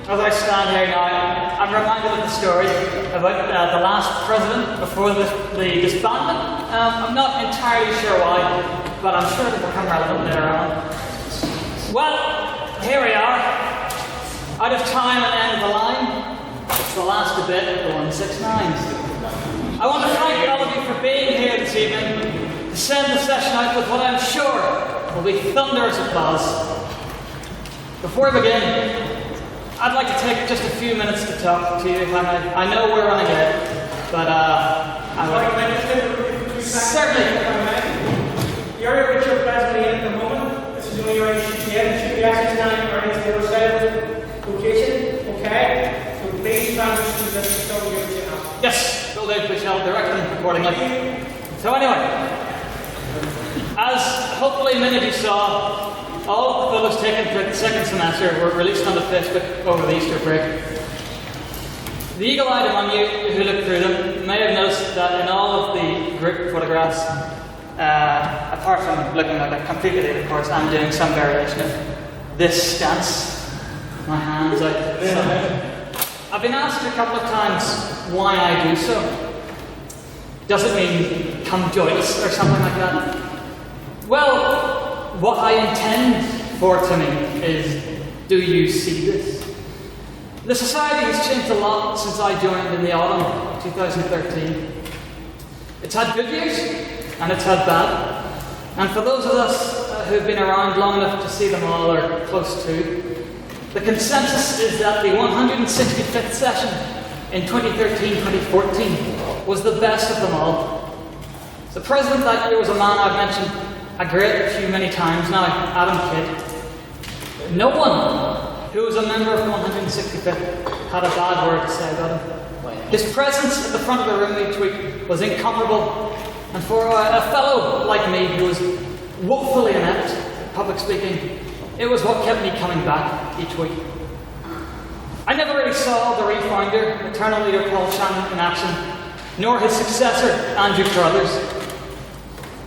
as I stand here now, I'm reminded of the story about the last president before the disbandment. I'm not entirely sure why, but I'm sure it'll become relevant later on. Well, here we are. Out of time and end of the line. It's the last debate of the 169s. I want to thank all of you for being here this evening to send the session out with what I'm sure will be thunderous applause. Before we begin, I'd like to take just a few minutes to talk to you, if I may. I know we're running late, but I would certainly. The area which you're presently in at the moment, this is only your HTTP, it should be access now or into the other side of the location, okay? So please transition to this so you're able. Yes, will do, we shall direct them accordingly. So anyway, as hopefully many of you saw, all of the photos taken throughout the second semester were released onto Facebook over the Easter break. The eagle-eyed among you who looked through them may have noticed that in all of the group photographs, apart from looking like a complete idiot, of course, I'm doing some variation of this stance. My hands out. I've been asked a couple of times why I do so. Does it mean come join us or something like that? Well, what I intend for it to mean is, do you see this? The society has changed a lot since I joined in the autumn of 2013. It's had good years, and it's had bad. And for those of us who've been around long enough to see them all, or close to, the consensus is that the 165th session in 2013-2014 was the best of them all. The president that year was a man I've mentioned a great few many times now, Adam Kidd. No one who was a member of the 165th had a bad word to say about him. His presence at the front of the room each week was incomparable, and for a fellow like me who was woefully inept at public speaking, it was what kept me coming back each week. I never really saw the refounder, eternal leader Paul Shannon in action, nor his successor, Andrew Carruthers.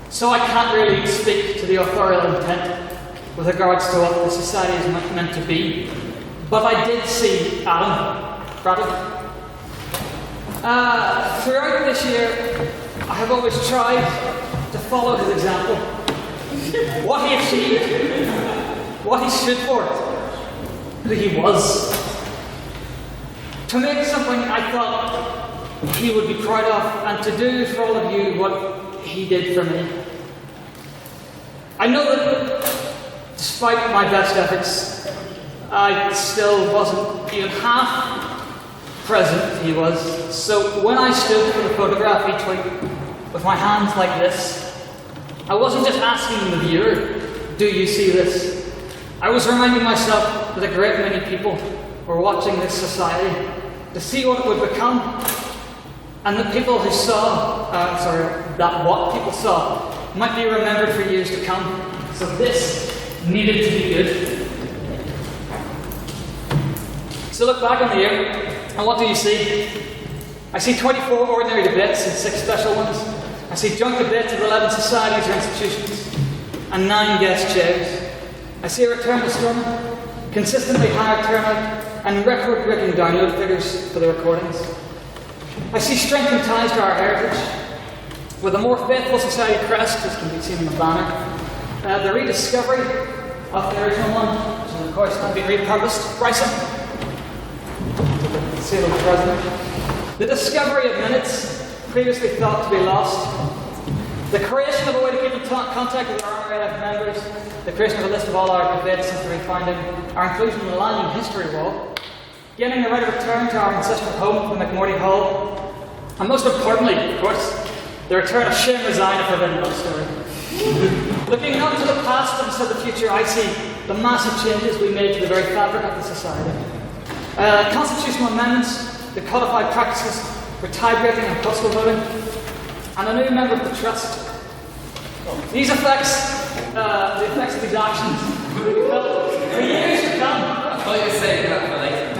So I can't really speak to the authorial intent with regards to what the society is meant to be. But I did see Adam Bradley. Throughout this year, I have always tried to follow his example. What he achieved, what he stood for, who he was. To make something I thought he would be proud of, and to do for all of you what he did for me. I know that despite my best efforts, I still wasn't even half present he was. So when I stood for the photograph each week with my hands like this, I wasn't just asking the viewer, do you see this? I was reminding myself that a great many people were watching this society to see what it would become. And the people who saw, that what people saw might be remembered for years to come. So this needed to be good. So look back on the year, and what do you see? I see 24 ordinary debates and 6 special ones. I see joint debates of 11 societies or institutions, and 9 guest chairs. I see a return to storming, consistently higher turnout, and record-breaking download figures for the recordings. I see strengthened ties to our heritage, with a more faithful society crest, as can be seen in the banner. The rediscovery of the original one, which is of course now being repurposed. Bryson. Seal of the president. The discovery of minutes previously thought to be lost. The creation of a way to keep in contact with our ROI members. The creation of a list of all our debates since the refounding. Our inclusion in the Land and History Wall. Getting the right of return to our ancestral home from McMorty Hall. And most importantly, of course, the return of Shane Resign, a forbidden love story. Looking not to the past but instead the future, I see the massive changes we made to the very fabric of the society. Constitutional amendments, the codified practices for tie-breaking and postal voting, and a new member of the trust. These effects, the effects of these actions, will be felt for years to come. I thought you were saying that for later.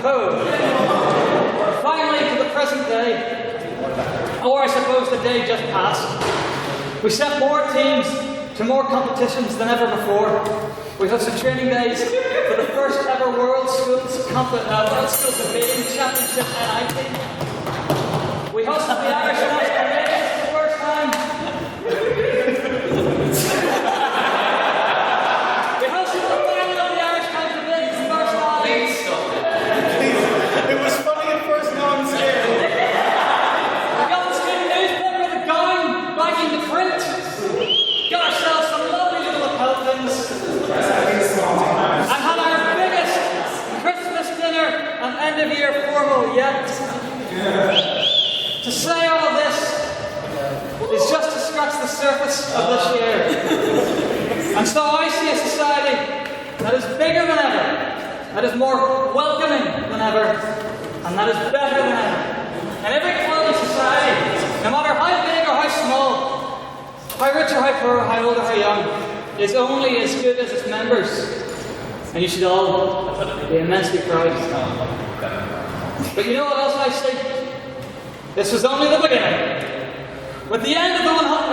Finally, to the present day, or I suppose the day just passed. We sent more teams to more competitions than ever before. We hosted training days for the first ever ever World Schools Debating Championship NIT. We hosted the Irish National Games for the first time. We hosted the final of the Irish National Games for the first time. Please stop it. It was funny at first, now I'm scared. We got the student newspaper with a gown back into print. Got ourselves some lovely little lapel pins. And had our biggest Christmas dinner and end of year formal yet. To say all of this is just to scratch the surface of this year. And so I see a society that is bigger than ever, that is more welcoming than ever, and that is better than ever. And every quality society, no matter how big or how small, how rich or how poor, how old or how young, is only as good as its members. And you should all be immensely proud. But you know what else I see? This was only the beginning. With the end of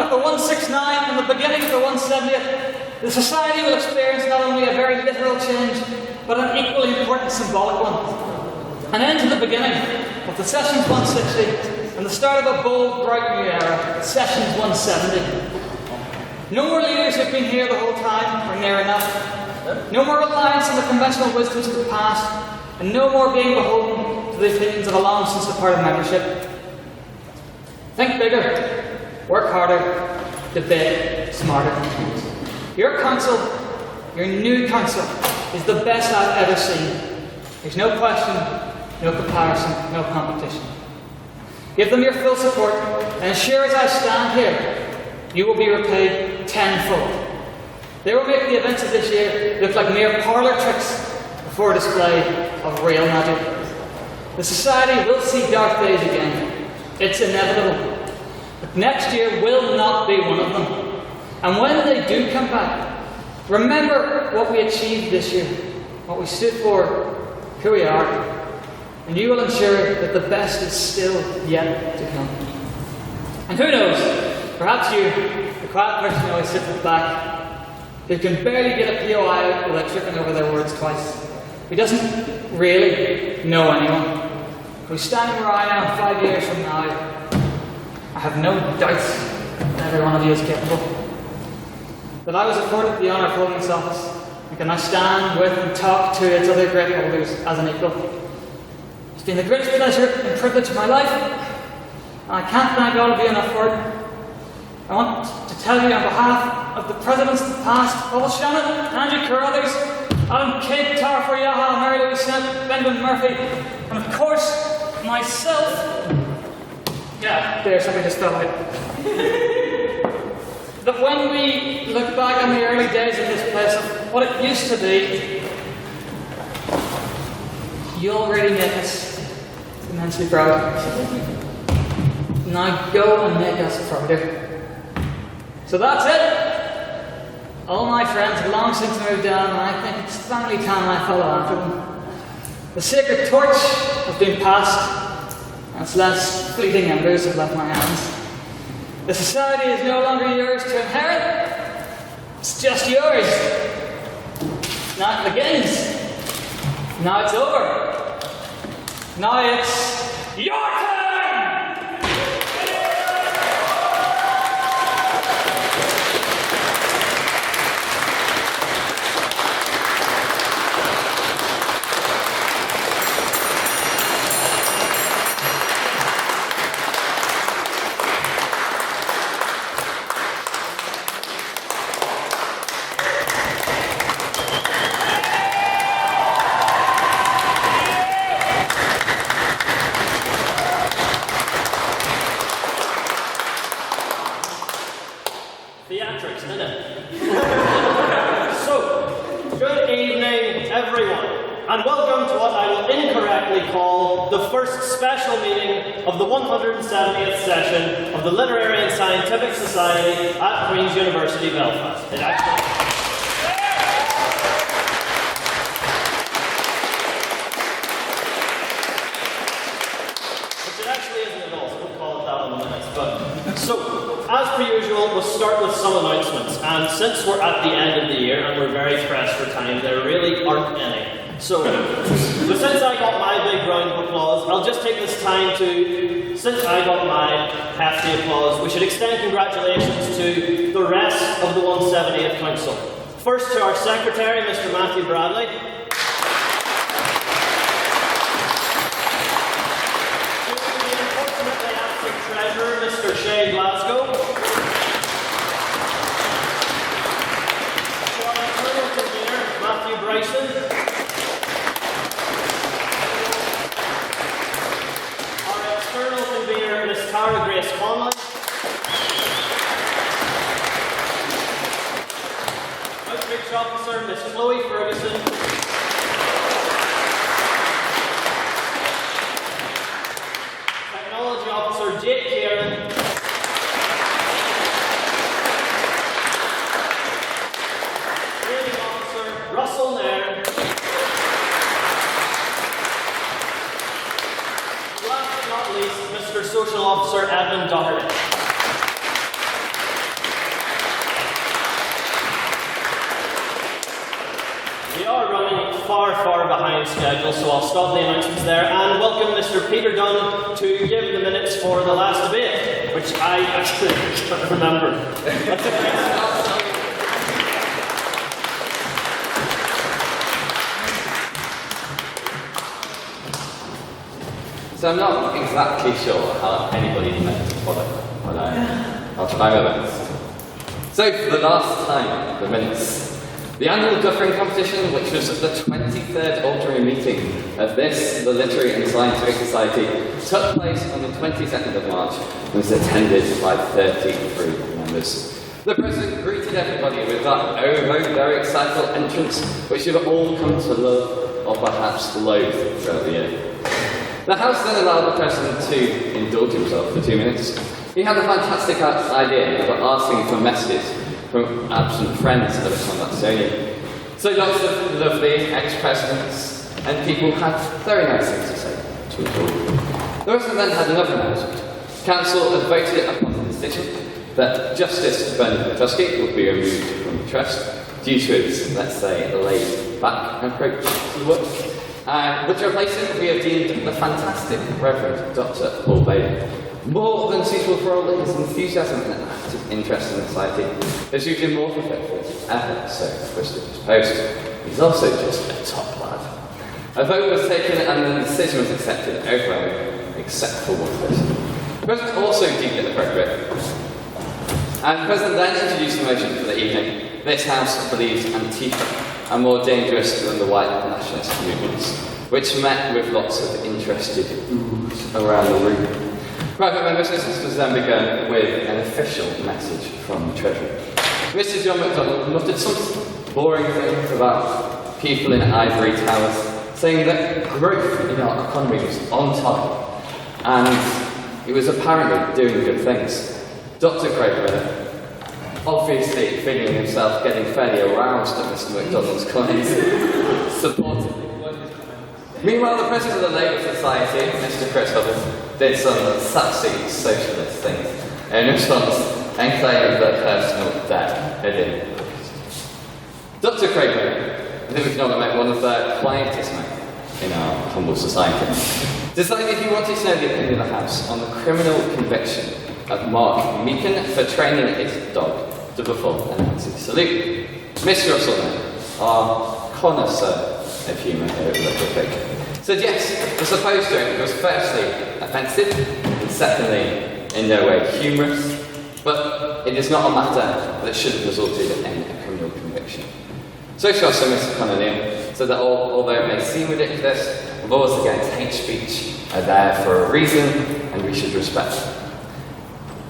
the 169 and the beginning of the 170th, the society will experience not only a very literal change, but an equally important symbolic one. An end to the beginning of the Sessions 160 and the start of a bold, bright new era, Sessions 170. No more leaders who've been here the whole time, or near enough. No more reliance on the conventional wisdoms of the past, and no more being beholden to the opinions of a long since departed membership. Think bigger, work harder, debate smarter. Your council, your new council, is the best I've ever seen. There's no question, no comparison, no competition. Give them your full support, and as sure as I stand here, you will be repaid tenfold. They will make the events of this year look like mere parlour tricks before a display of real magic. The society will see dark days again. It's inevitable. But next year will not be one of them. And when they do come back, remember what we achieved this year, what we stood for, who we are, and you will ensure that the best is still yet to come. And who knows, perhaps you, the quiet person who always sits at the back, who can barely get a POI out without tripping over their words twice, who doesn't really know anyone, who's standing where I am 5 years from now, I have no doubts that every one of you is capable. That I was afforded the honour of holding this office, and can now stand with and talk to its other great holders as an equal. It's been the greatest pleasure and privilege of my life, and I can't thank all of you enough for it. I want to tell you on behalf of the presidents of the past, Paul Shannon, Andrew Carruthers, Alan Kidd, Tara Furiaha, Mary Louise Smith, Benjamin Murphy, and of course, myself. Yeah, there, something just fell out. That when we look back on the early days of this place, of what it used to be, you'll really make us immensely proud. Now go and make us prouder. So that's it. All my friends have long since moved on, and I think it's finally time I follow after them. The sacred torch has been passed, and its last fleeting embers have left my hands. The society is no longer yours to inherit. It's just yours. Now it begins. Now it's over. Now it's your turn! Theatrics, isn't it? So, good evening, everyone, and welcome to what I will incorrectly call the first special meeting of the 170th session of the Literary and Scientific Society at Queen's University, Belfast. It actually isn't at all, so we'll call it that in a minute. So, as per usual, we'll start with some announcements, and since we're at the end of the year and we're very pressed for time, there really aren't any. So since I got my big round of applause, I'll just take this time to, since I got my hefty applause, we should extend congratulations to the rest of the 170th Council. First to our Secretary, Mr. Matthew Bradley. To the unfortunately absent Treasurer, Mr. Shane Glasgow. To our internal convener, Matthew Bryson. Our external convener, Ms. Tara Grace Conlon. Outreach Officer, Ms. Chloe Ferguson. Technology Officer, Jake Kieran. Training Officer, Russell Nairn. Last but not least, Mr. Social Officer, Edmund Doherty. We are running far behind schedule, so I'll stop the announcements there and welcome Mr. Peter Dunn to give the minutes for the last debate, which I actually can't remember. So I'm not exactly sure how anybody meant to follow, but I'll try my best. So for the last time, the minutes. The annual Duffering competition, which was the 23rd ordinary meeting of this, the Literary and Scientific Society, took place on the 22nd of March and was attended by 33 members. The President greeted everybody with that very excitable entrance, which you've all come to love or perhaps loathe throughout the year. The House then allowed the President to indulge himself for 2 minutes. He had a fantastic idea of asking for messages from absent friends of the Smithsonian. So lots of lovely ex-presidents and people had very nice things to say to each other. The President then had another announcement. Council had voted upon the decision that Justice Bernard Tusky would be removed from the Trust due to its, let's say, laid-back approach to work. But to replace him, we have deemed the fantastic Reverend Dr. Paul Bailey. More than suitable for all his enthusiasm and active interest in society, is usually more fulfilled ever so prestigious post. He's also just a top lad. A vote was taken and the decision was accepted overwhelmingly, except for one person. The President also deemed it appropriate. And the President then introduced the motion for the evening. This House believes Antifa are more dangerous than the white nationalist movements, which met with lots of interested oohs around the room. Private member business was then begun with an official message from the Treasury. Mr. John MacDonald muttered some boring things about people in ivory towers, saying that growth in our economy was on time, and he was apparently doing good things. Dr. Craig Miller, obviously feeling himself getting fairly aroused at Mr. MacDonald's comments, supported. Meanwhile, the President of the Labour Society, Mr. Chris Hubbard, did some sassy socialist things in response and claimed that personal debt had been increased. Dr. Craig Miller, I think we can all admit one of the quietest men in our humble society, decided he wanted to know the opinion of the House on the criminal conviction of Mark Meakin for training his dog to perform an anti-salute. Mr. Russell, our connoisseur of humour here at Literific, said yes, the supposed joke was firstly offensive and secondly in no way humorous, but it is not a matter that should have resulted in a criminal conviction. Social Officer Mr. Connolly said that although it may seem ridiculous, laws against hate speech are there for a reason and we should respect them.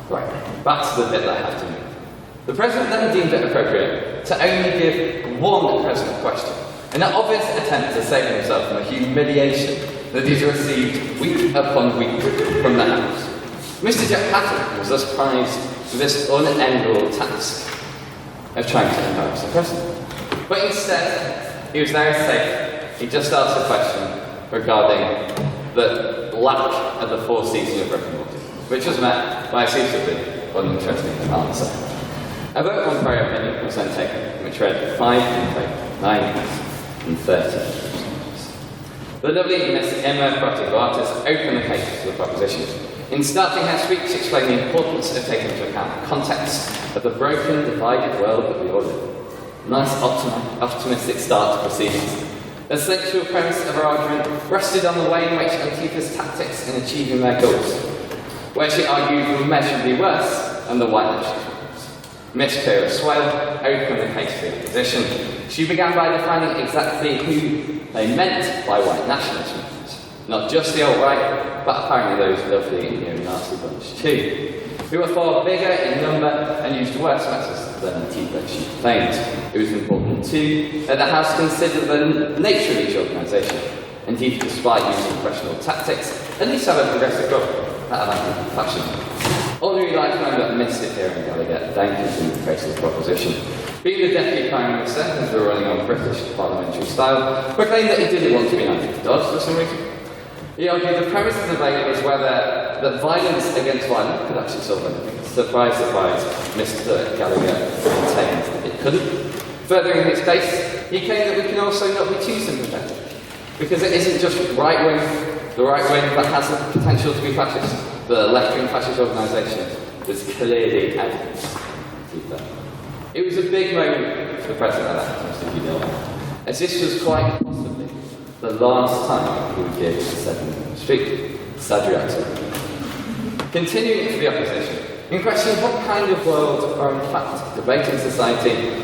Right, back to the bit that I have to move. The President then deemed it appropriate to only give one President question, in an obvious attempt to save himself from the humiliation that he's received week upon week from the House. Mr. Jack Patton was thus prized with this unendable task of trying to embarrass the President. But instead, he was very safe. He just asked a question regarding the lack of the Four Seasons of Ripplewood, which was met by a suitably uninteresting answer. A vote on prior opinion was then taken, which read 5 in favour, 9 and 30. The lovely Miss Emma Protoglatis opened the case to the proposition. In starting her speech, she explained the importance of taking into account the context of the broken, divided world that we all live in. Nice, optimistic start to proceedings. The central premise of her argument rested on the way in which Antifa's tactics in achieving their goals, where she argued were measurably worse than the white nationalists. Miss Clara Swale opened the case for the opposition. She began by defining exactly who they meant by white nationalism. Not just the alt-right, but apparently those lovely neo-Nazi bunch too, who were far bigger in number and used worse methods than Antifa, she claimed. It was important too that the House considered the nature of each organisation. Antifa, despite using questionable tactics, at least have a progressive goal, that of anti-fascism. Honorary Life Member Mr. Kieran Gallagher then continued the case of the proposition. Being the Deputy Prime Minister, as we're running on British parliamentary style, proclaimed that he didn't want to be knighted for Dodge for some reason. He argued the premise of the debate was whether that violence against violence could actually solve anything. Surprise, surprise, Mr. Gallagher maintained that it couldn't. Furthering his case, he claimed that we can also not be too sympathetic, because it isn't just the right wing that has the potential to be fascist. The left-wing fascist organisation was clearly evidence. It was a big moment for the President-elect, Mr. Fidel, as this was quite possibly the last time he would give a 7-minute speech. Sad reality. Continuing for the opposition, in question what kind of world or in fact debating society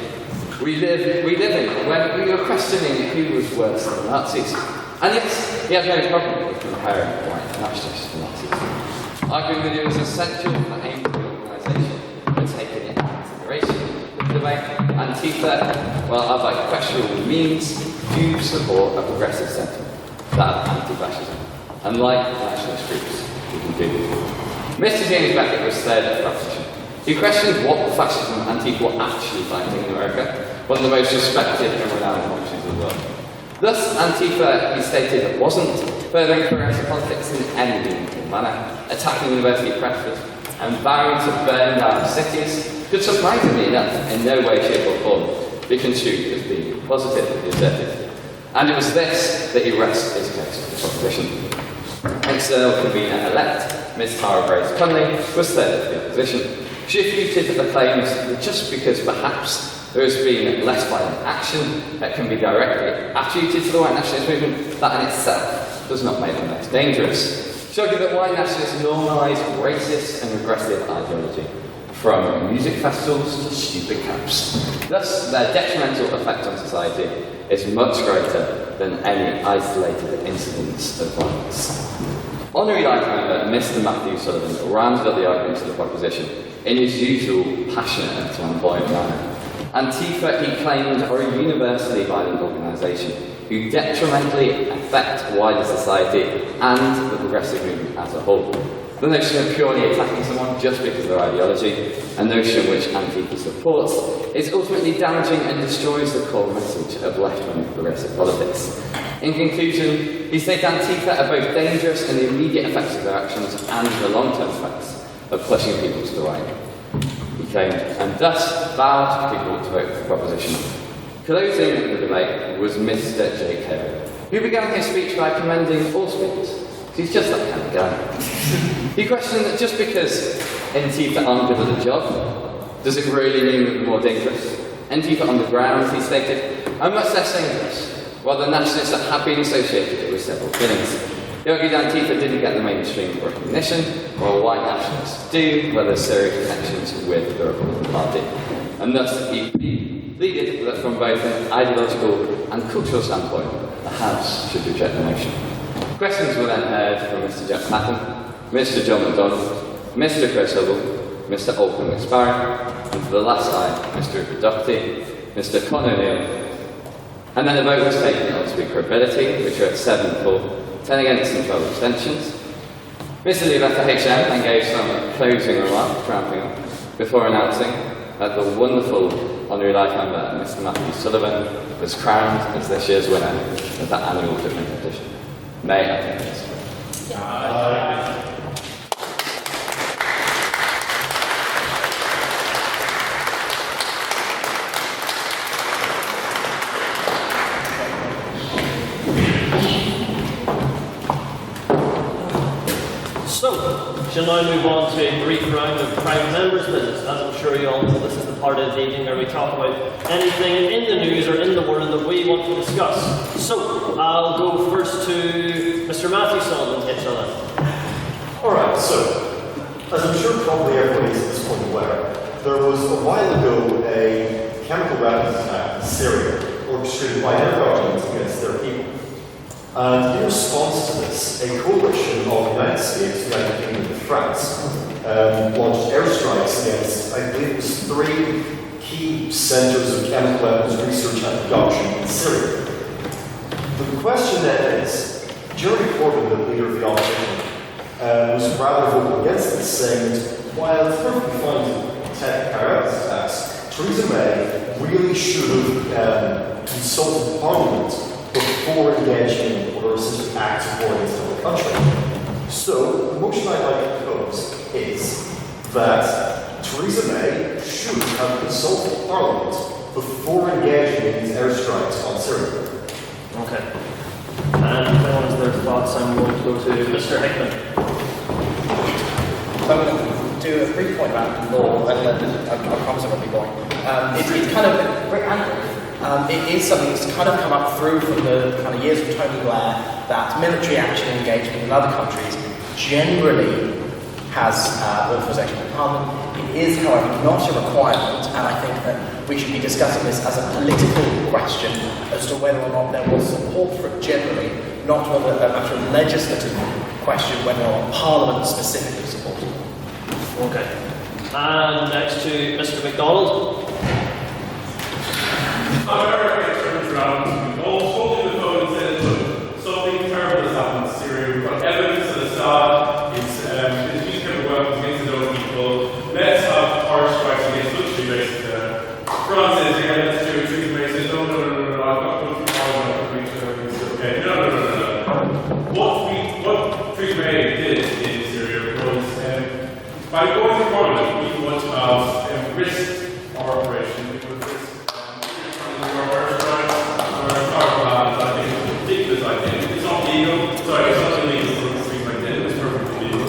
we live in when we were questioning who was worse than the Nazis. And yes, he had no problem with comparing white nationalists to Nazis, arguing that it was essential for aim for the organisation and taking it into consideration. The debate, Antifa, well, albeit questionable means, do support a progressive sentiment, that of anti-fascism, unlike nationalist groups who can do it. Mr. James Beckett was third at the proposition. He questioned what fascism and Antifa were actually fighting in America, one of the most respected and renowned democracies in the world. Thus, Antifa, he stated, wasn't furthering progressive politics in any meaningful manner, attacking university preppers and vowing to burn down cities could, surprisingly enough, in no way, shape or form be construed as being positive, he asserted. And it was this that he rested his case for the proposition. External convener-elect, Ms. Tara Grace Conley, was third of the opposition. She refuted the claims that just because perhaps there has been less violent action that can be directly attributed to the white nationalist movement, that in itself does not make them less dangerous. She argued that white nationalists normalise racist and regressive ideology, from music festivals to stupid camps. Thus, their detrimental effect on society is much greater than any isolated incidents of violence. Honorary Life Member Mr. Matthew Sullivan rounded up the arguments of the proposition in his usual passionate and flamboyant manner. Antifa, he claimed, are a universally violent organisation who detrimentally affect wider society and the progressive movement as a whole. The notion of purely attacking someone just because of their ideology, a notion which Antifa supports, is ultimately damaging and destroys the core message of left-wing progressive politics. In conclusion, he stated Antifa are both dangerous in the immediate effects of their actions and the long-term effects of pushing people to the right. He claimed, and thus vowed people to vote for the proposition. Closing the debate was Mr. J. Kerr, who began his speech by commending all speakers. He's just that kind of guy. He questioned that just because Antifa aren't good at the job, does it really mean that they're more dangerous? Antifa on the ground, he stated, are much less dangerous, while the nationalists that have been associated with several killings. He argued Antifa didn't get the mainstream recognition, while white nationalists do, where there's serious connections with the Republican Party. And thus he pleaded that from both an ideological and cultural standpoint, the House should reject the motion. Questions were then heard from Mr. Jack Patton, Mr. John McDonald, Mr. Chris Hubble, Mr. Alton McSparrow, and for the last time, Mr. Rupert Doherty, Mr. Conor O'Neill. And then a vote was taken on speakerability, which were at 7-4, 10 against and 12 abstentions. Mr. Leibert HM then gave some closing remarks, ramping up, before announcing that the wonderful Honorary Life Member, Mr. Matthew Sullivan, was crowned as this year's winner of that annual different competition. May I take this? So, shall now move on to a brief round of private members' business. As I'm sure you all know, this is the part of the evening where we talk about anything in the news or in the world that we want to discuss. So, I'll go first to Mr. Matthew Sullivan, HLN. Alright, so, as I'm sure probably everybody is at this point aware, there was a while ago a chemical weapons attack in Syria orchestrated by their government against their people. And in response to this, a coalition of the United States, the United Kingdom, and France launched airstrikes against, I believe it was 3 key centres of chemical weapons research and production in Syria. The question then is, Jeremy Corbyn, the leader of the opposition, was rather vocal against this, saying that while it's perfectly fine to carry out this attacks, Theresa May really should have consulted Parliament before engaging in what are essentially acts of war against another country. So, the motion I'd like to propose is that Theresa May should have consulted Parliament before engaging in these airstrikes on Syria. Okay. And if anyone has their thoughts, I'm going to go to Mr. Hickman. I'm going to do a brief point about law, and I promise I won't be long. It's kind of very angry. It is something that's kind of come up through from the kind of years of Tony Blair that military action engagement in other countries generally has authorization from Parliament. It is, however, not a requirement, and I think that we should be discussing this as a political question as to whether or not there was support for it generally, not whether a matter of legislative question, whether or not Parliament specifically supports it. Okay. And next to Mr. MacDonald. America turns around, holding the phone and says, look, something terrible has happened in Syria. We've got evidence that Assad is using chemical weapons against his own people. Let's have horror strikes against military bases there. France says, yeah, let's do it. Theresa May says, no, I've got to go through Parliament to reach everything's okay. No. What Theresa May did in Syria was, by going to Parliament, we would have risked our operation. We would have risked it's not legal. Sorry, it's not illegal for things like that. It was perfectly legal.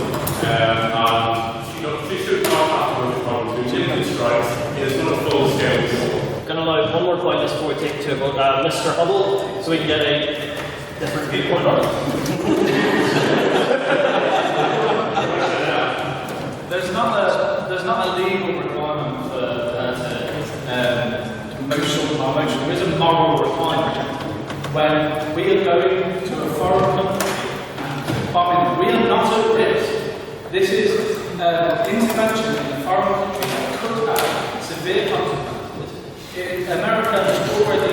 She should not have to go to Parliament. We didn't do strikes. It is not a full scale. I'm going to allow one more point just before we take it to a vote. Mr. Hubble, so we can get a different viewpoint on it. There's not a legal requirement for motion. There is a moral requirement. When we are going to a foreign country and bombing, we are not at risk. This is intervention in a foreign country that could have severe consequences. America has already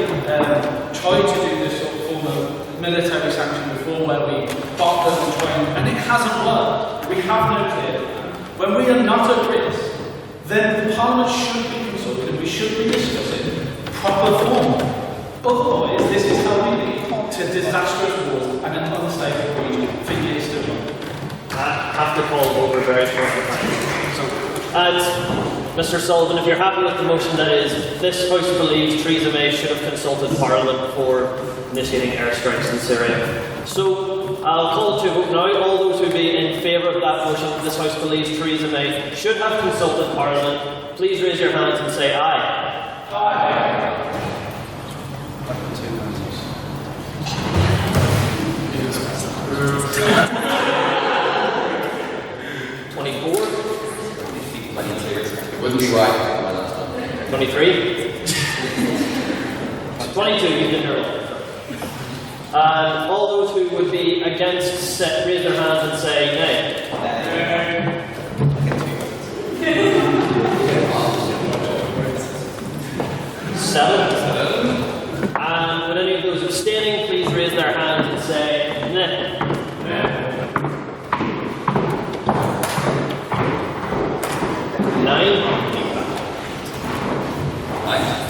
tried to do this sort of form of military sanction before, where we bomb them and train, and it hasn't worked. We have no clear. When we are not at risk, then the Parliament should be consulted and we should be discussing proper form. Otherwise, this is how we lead to disastrous wars and an unstable region for years to come. I have to call over very shortly. So, Mr. Sullivan, if you're happy with the motion, that is, this House believes Theresa May should have consulted Parliament before initiating airstrikes in Syria. So, I'll call to a vote now. All those who be in favour of that motion, this House believes Theresa May should have consulted Parliament, please raise your hands and say aye. Aye. 24? It wouldn't be right my last one. 23? 22, you've been heard. And all those who would be against raise their hands and say nay. Seven. And would any of those abstaining please raise their hands and say nay. Nine.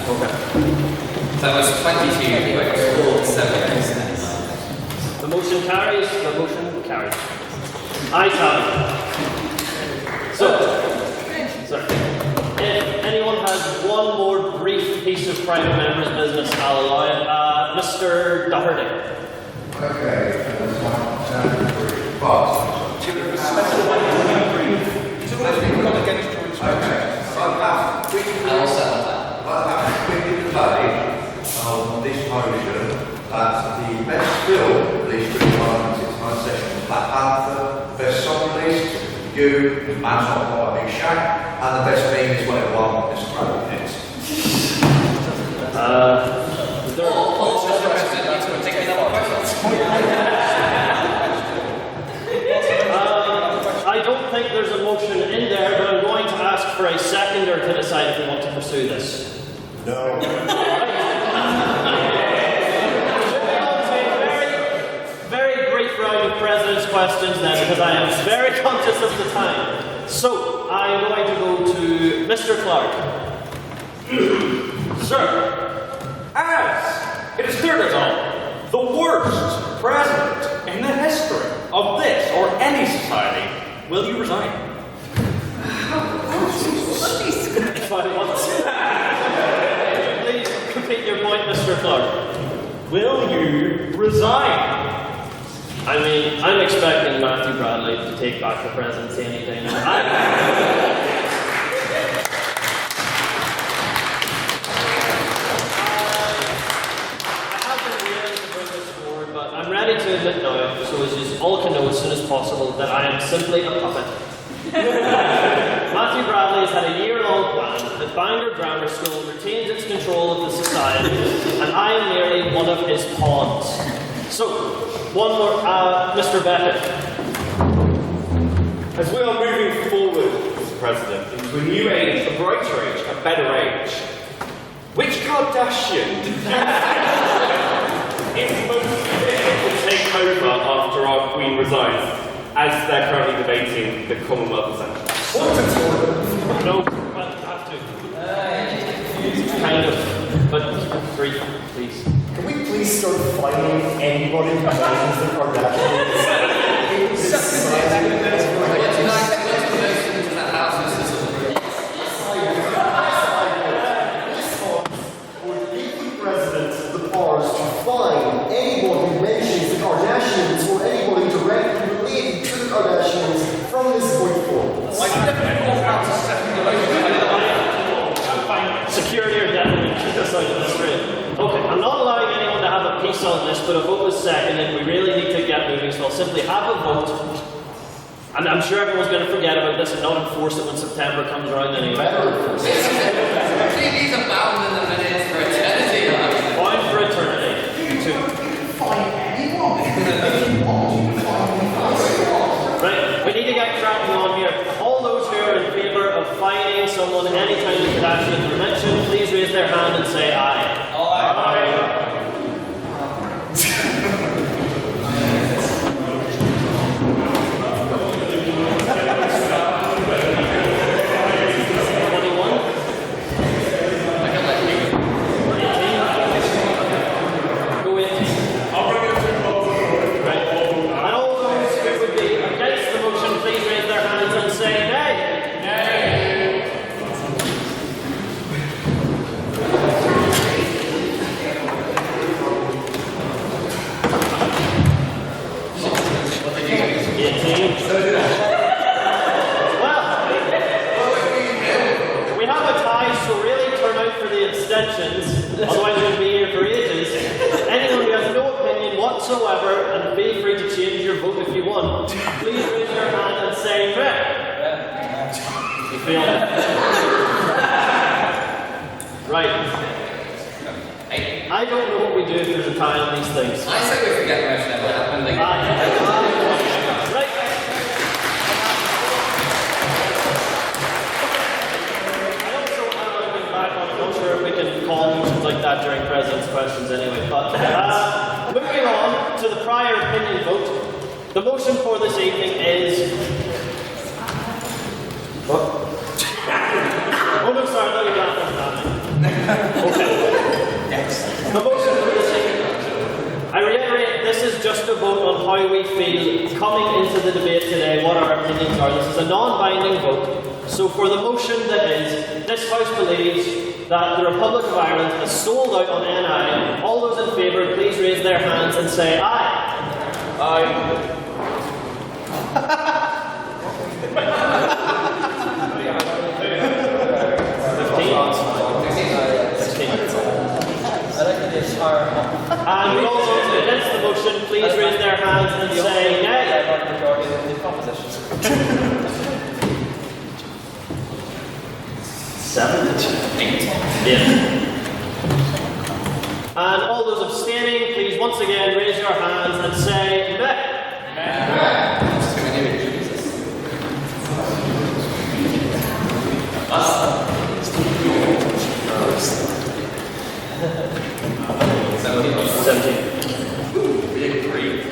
Okay. So that was 22 votes, 7 against. The motion carries. The motion carries. Ayes have it. So, if anyone has one more brief piece of private members' business, I'll allow it. Mr. Doherty. Okay, that's not brief, but I'll settle that. I have to declare on this motion that the best film of these 3 Parliament 6-month sessions, Black Panther, best song release, You, Man's Not Quite a Big Shack, and the best meme is when it won Mr. Crowley next. I don't think there's a motion in there, but I'm going to ask for a seconder to decide if we want to pursue this. No. Very brief round of President's questions then, because I am very conscious of the time. So, I'm going to go to Mr. Clark. Sir, as it is clear to all, the worst president in the history of this or any society, will you resign? If I want to. Please complete your point, Mr. Clark. Will you resign? I mean, I'm expecting Matthew Bradley to take back the presidency any day now. I'm ready to admit now, so as you all can know as soon as possible, that I am simply a puppet. Matthew Bradley has had a year-long plan that Bangor Grammar School retains its control of the society, and I am merely one of his pawns. So, one more, Mr. Beckett. As we are moving forward, Mr. President, into a new age, a brighter age, a better age, which Kardashian is most fit to take over after our Queen resigns, as they're currently debating the Commonwealth Assembly? No, but have to. Kind of, but brief, please. Can we please start fighting anybody who mentions the Kardashians? President the powers to fine anyone who mentions the Kardashians or anybody directly related to the Kardashians from this point forward. Security or definitely keep us out of the street. Okay, I'm not allowing anyone to have a piece on this, but a vote was seconded. We really need to get moving, so I'll simply have a vote. And I'm sure everyone's going to forget about this and not enforce it when September comes around anyway. These are bound in the minutes for eternity. Bound for eternity. Right, we need to get cracking on here. All those who are in favour of fining someone anytime the Kardashians are mentioned, please raise their hand and say aye. Aye. Otherwise we'll be here for ages. Anyone who has no opinion whatsoever, and feel free to change your vote if you want, please raise your hand and say red. You feel it? Right. I don't know what we do if there's a tie on these things. I say we forget the motion ever happened. Right. Call motions like that during President's questions anyway. But moving on to the prior opinion vote, the motion for this evening is. What? Oh no, sorry, I thought you were laughing. Okay. Next. The motion for this evening. I reiterate, this is just a vote on how we feel coming into the debate today, what our opinions are. This is a non-binding vote. So for the motion that is, this House believes that the Republic of Ireland has sold out on NI. All those in favour, please raise their hands and say aye. Aye. And will all those against the motion please raise their hands and say nay. Seven, eight. Yeah. And all those abstaining, please once again raise your hands and say nay.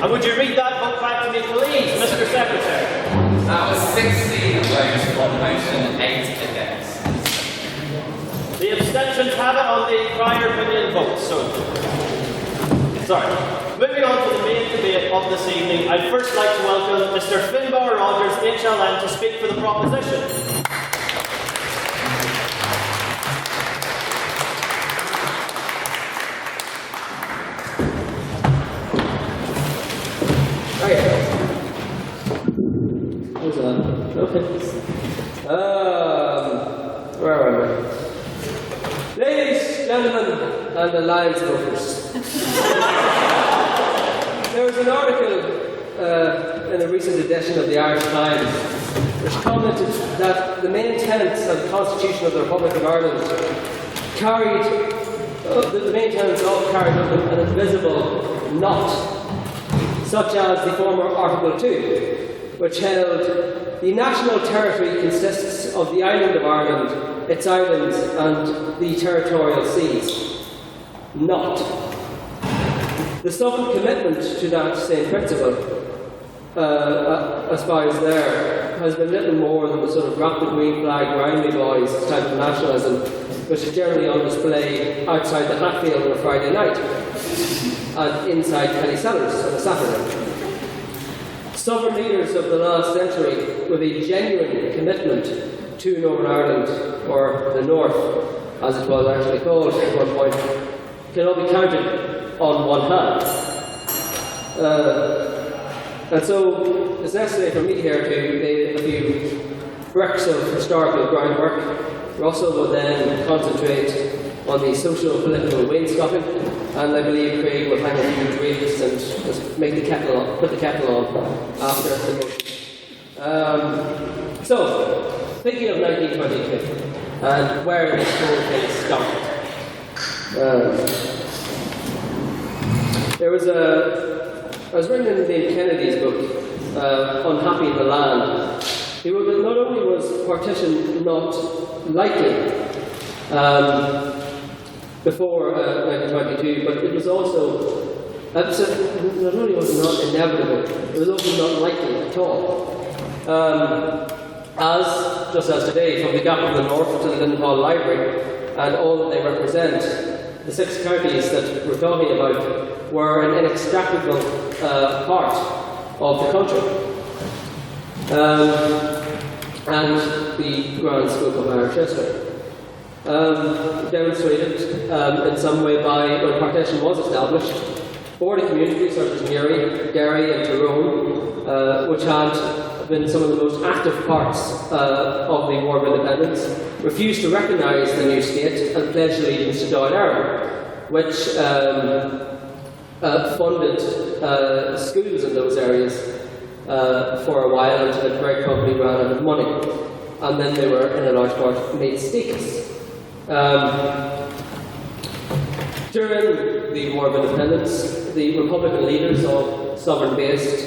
And would you read that book back to me, please, Mr. Secretary? That was 16 votes for the motion, 8 against. The abstentions have it on the prior opinion vote, so. Sorry. Moving on to the main debate of this evening, I'd first like to welcome Mr. Finbar Rogers, HLM, to speak for the proposition. Okay. Where am I? Ladies, gentlemen, and alliance voters. There was an article in a recent edition of the Irish Times which commented that the main tenets of the Constitution of the Republic of Ireland the main tenets all carried up an invisible knot, such as the former Article 2, which held the national territory consists of the island of Ireland, its islands, and the territorial seas. Not. The sovereign commitment to that same principle, as far as there, has been little more than the sort of wrap the green flag round me boys type of nationalism, which is generally on display outside the Hatfield on a Friday night and inside Penny Cellars on a Saturday. Sovereign leaders of the last century, with a genuine commitment to Northern Ireland, or the North, as it was actually called at one point, can all be counted on one hand. And so it's necessary for me here to lay a few bricks of historical groundwork. Russell will then concentrate on the social-political wainscoting, and I believe Craig will hang a few drapes and just make the kettle on, put the kettle on after the motion. So, thinking of 1922 and where this whole thing started. I was reading in Dave Kennedy's book, Unhappy in the Land. He wrote that not only was partition not likely before 1922, but it was also, not only was it not inevitable, it was also not likely at all. Just as today, from the Gap of the North to the Linden Library, and all that they represent, the 6 counties that we're talking about were an inextricable part of the country. And the grand scope of Irish history. Demonstrated in some way by when partition was established, border communities such as Newry, Derry and Tyrone, which had been some of the most active parts of the War of Independence, refused to recognise the new state and pledged allegiance to Dáil Éireann, which funded schools in those areas for a while until the Craig Company ran out of money, and then they were in a large part made status. During the War of Independence, the Republican leaders, all sovereign-based,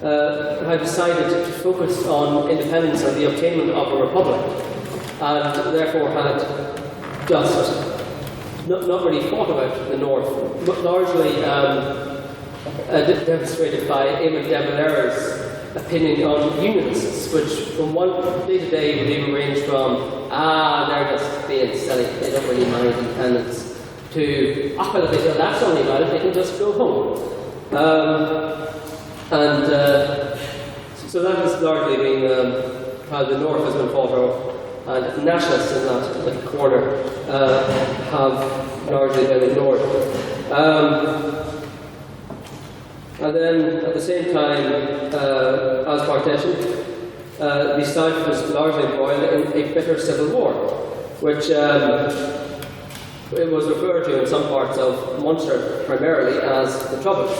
had decided to focus on independence and the obtainment of a republic, and therefore had just not really thought about the North, but largely demonstrated by Eamon de Valera's opinion on unionists, which from one day to day would even range from, they're just being silly, they don't really mind independence, to, well, if they feel that's only about it, they can just go home. So that has largely been how the North has been fought over, and nationalists in that little corner have largely been ignored. And then, at the same time, as partition, the South was largely embroiled in a bitter civil war, which it was referred to in some parts of Munster primarily as the Troubles.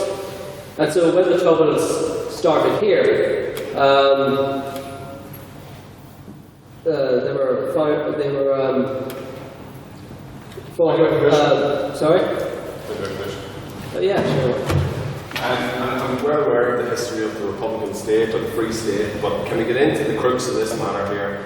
And so when the Troubles started here, they were sorry? Yeah, sure. I'm well aware of the history of the Republican state or the Free State, but can we get into the crux of this matter here?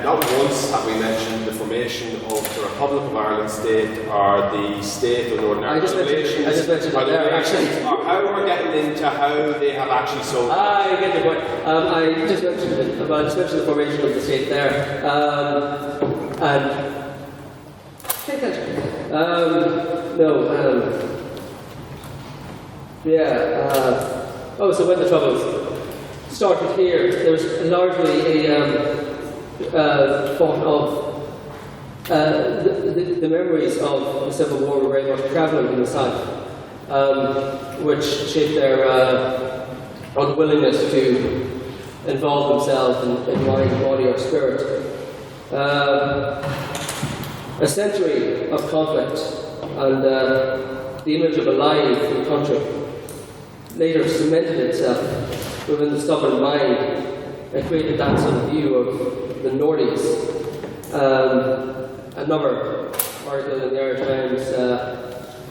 Not once have we mentioned the formation of the Republic of Ireland state or the state of Northern Ireland relations. I just mentioned it there, actually. Or how we're getting into how they have actually sold. I get the point. I just mentioned it, but I just mentioned the formation of the state there. And pay attention. So when the Troubles started here, there was largely a thought of the memories of the Civil War were very much prevalent in the South, which shaped their unwillingness to involve themselves in mind, body, or spirit. A century of conflict and the image of a lie for the country later cemented itself within the stubborn mind and created that sort of view of the Nordies. Another article in the Irish Times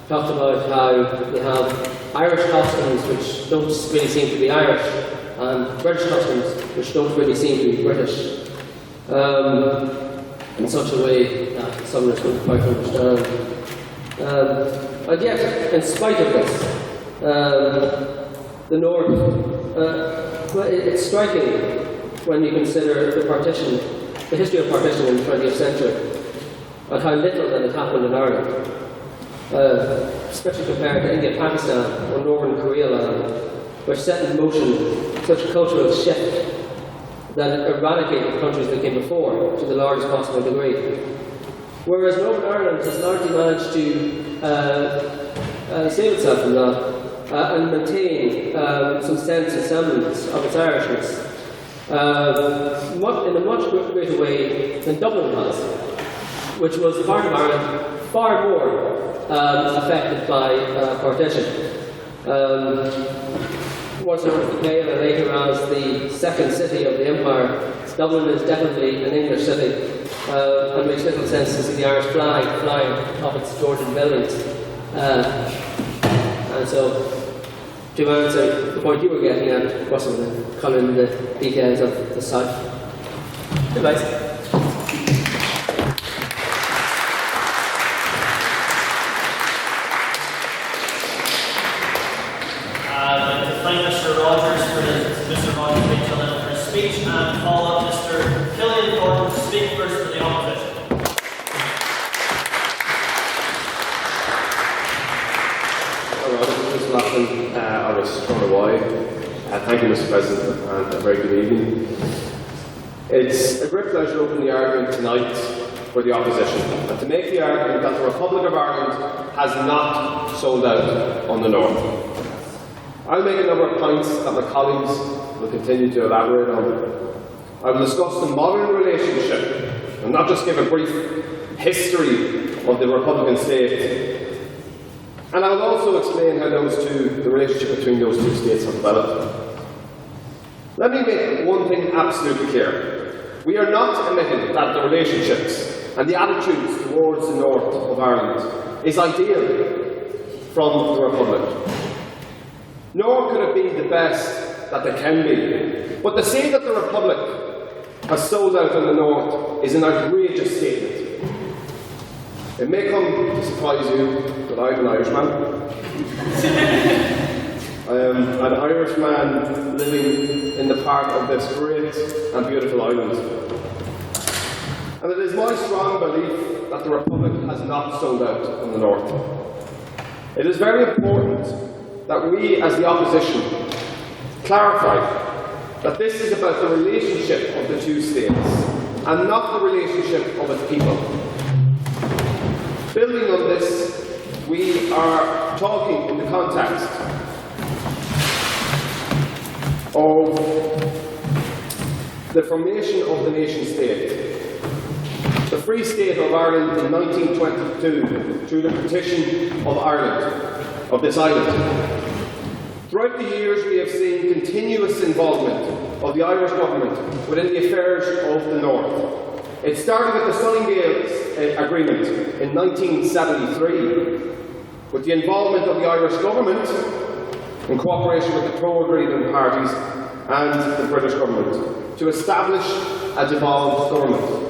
talked about how they have Irish customs which don't really seem to be Irish, and British customs which don't really seem to be British, in such a way that Southerners wouldn't quite understand. And yet, in spite of this, the North, it's striking when you consider the history of partition in the 20th century, and how little that had happened in Ireland, especially compared to India, Pakistan, or Northern Korea land, which set in motion such a cultural shift that it eradicated the countries that came before to the largest possible degree. Whereas Northern Ireland has largely managed to save itself from that and maintain some sense and semblance of its Irishness in a much greater way than Dublin has, which was the part of Ireland far more affected by partition. Once known as the Pale and later as the second city of the Empire, Dublin is definitely an English city, and makes little sense to see the Irish flag flying off its Georgian buildings. And so, to answer the point you were getting at, Russell, the colour in the details of the South. Goodbye. I'd like to thank Mr. Rogers for his speech, and call up Mr. Killian Thornton to speak first for the opposition. ROI. Thank you, Mr. President, and a very good evening. It's a great pleasure to open the argument tonight for the opposition, and to make the argument that the Republic of Ireland has not sold out on the North. I'll make a number of points that my colleagues will continue to elaborate on. I will discuss the modern relationship, and not just give a brief history of the Republican state. And I will also explain how the relationship between those two states have developed. Let me make one thing absolutely clear. We are not admitting that the relationships and the attitudes towards the north of Ireland is ideal from the Republic. Nor could it be the best that they can be. But to say that the Republic has sold out on the north is an outrageous statement. It may come to surprise you that I'm an Irishman. I am an Irishman living in the part of this great and beautiful island. And it is my strong belief that the Republic has not sold out on the north. It is very important that we, as the opposition, clarify that this is about the relationship of the two states and not the relationship of its people. Building on this, we are talking in the context of the formation of the nation state. The Free State of Ireland in 1922 through the partition of Ireland, of this island. Throughout the years we have seen continuous involvement of the Irish government within the affairs of the North. It started with the Sunningdale Agreement in 1973, with the involvement of the Irish government in cooperation with the pro-agreement parties and the British government to establish a devolved government.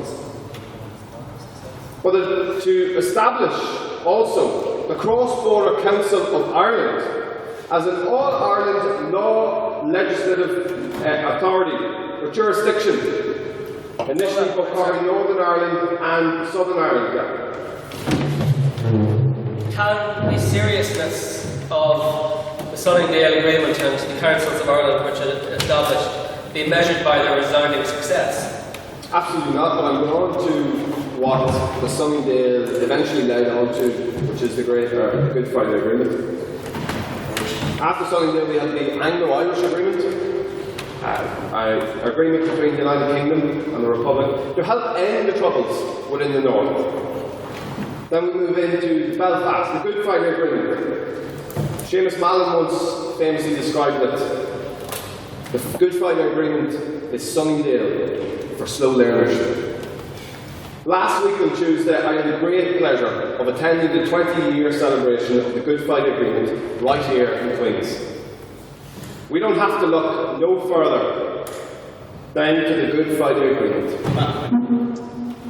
But to establish also the Cross-Border Council of Ireland as an all-Ireland law legislative authority with jurisdiction, initially covering Northern Ireland and Southern Ireland. Can the seriousness of the Sunningdale Agreement and the Councils of Ireland which it established be measured by their resounding success? Absolutely not, but I'm going on to what the Sunningdale eventually led on to, which is the Good Friday Agreement. After Sunningdale we had the Anglo-Irish Agreement, an agreement between the United Kingdom and the Republic to help end the troubles within the North. Then we move into Belfast, the Good Friday Agreement. Seamus Mallon once famously described it. The Good Friday Agreement is Sunningdale for slow learners. Last week on Tuesday, I had the great pleasure of attending the 20-year celebration of the Good Friday Agreement right here in Queen's. We don't have to look no further than to the Good Friday Agreement,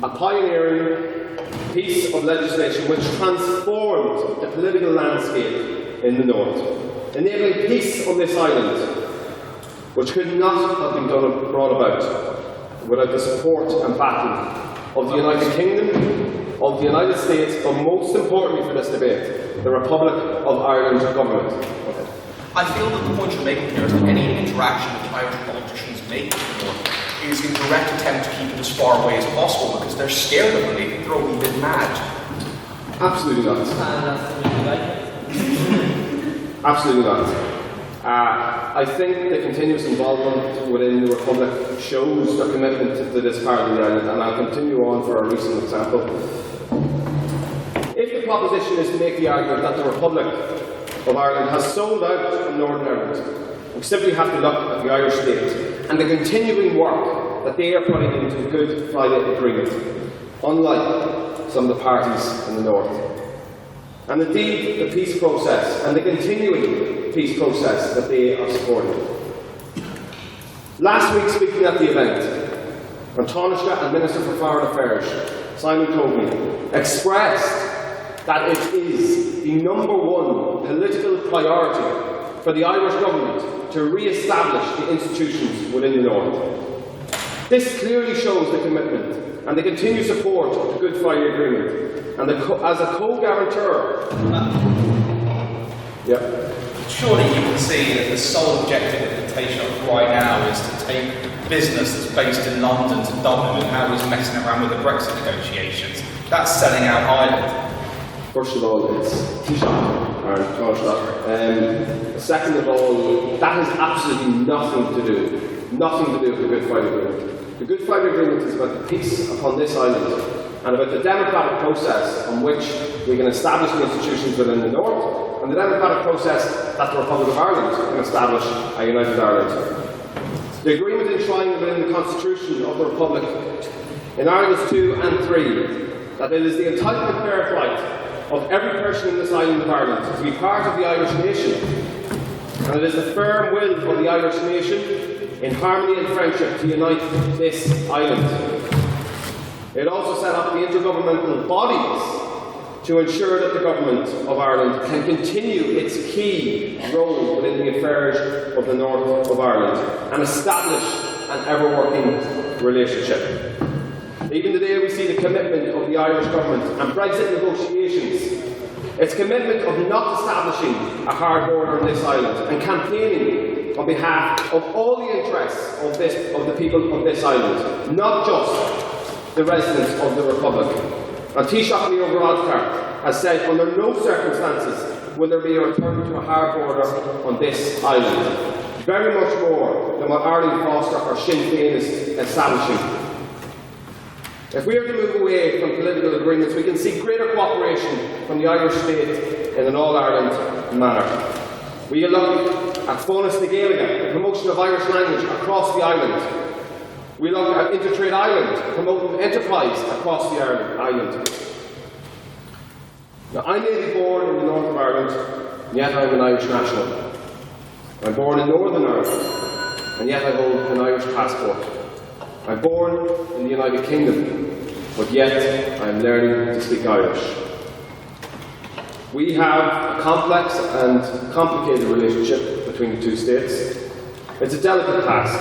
a pioneering piece of legislation which transformed the political landscape in the North, enabling peace on this island, which could not have been brought about without the support and backing of the United Kingdom, of the United States, but most importantly for this debate, the Republic of Ireland government. I feel that the point you're making here is that any interaction that Irish politicians make with the North is in direct attempt to keep it as far away as possible because they're scared of it, they're a wee bit mad. Absolutely not. Absolutely not. I think the continuous involvement within the Republic shows their commitment to this part of the island, and I'll continue on for a recent example. If the proposition is to make the argument that the Republic of Ireland has sold out of Northern Ireland, we simply have to look at the Irish state and the continuing work that they are putting into the Good Friday Agreement, unlike some of the parties in the North. And indeed, the peace process and the continuing peace process that they are supporting. Last week, speaking at the event, when Taoiseach and Minister for Foreign Affairs, Simon Coveney, expressed that it is the #1 political priority for the Irish government to re-establish the institutions within the North. This clearly shows the commitment and the continued support of the Good Friday Agreement, and as a co-guarantor. Surely you can see that the sole objective of the Taoiseach right now is to take business that's based in London to Dublin, and how he's messing around with the Brexit negotiations. That's selling out Ireland. First of all, it's Taoiseach, or Taoiseach. Second of all, that has absolutely nothing to do with the Good Friday Agreement. The Good Friday Agreement is about the peace upon this island and about the democratic process on which we can establish the institutions within the North, and the democratic process that the Republic of Ireland can establish a united Ireland. The agreement enshrined within the Constitution of the Republic in Articles 2 and 3 that it is the entitlement birthright of every person in this island of Ireland to be part of the Irish nation, and it is the firm will of the Irish nation in harmony and friendship to unite this island. It also set up the intergovernmental bodies to ensure that the Government of Ireland can continue its key role within the affairs of the North of Ireland and establish an ever-working relationship. Even today we see the commitment of the Irish Government and Brexit negotiations, its commitment of not establishing a hard border on this island and campaigning on behalf of all the interests of the people of this island, not just the residents of the Republic. And Taoiseach Leo Varadkar has said under no circumstances will there be a return to a hard border on this island. very much more than what Arlene Foster or Sinn Féin is establishing. If we are to move away from political agreements, we can seek greater cooperation from the Irish state in an all-Ireland manner. We look at Fónas na Gaeilge, the promotion of Irish language across the island. We look at Intertrade Ireland, promoting enterprise across the island. Now, I may be born in the north of Ireland, yet I'm an Irish national. I'm born in Northern Ireland, and yet I hold an Irish passport. I'm born in the United Kingdom, but yet I'm learning to speak Irish. We have a complex and complicated relationship between the two states. It's a delicate task.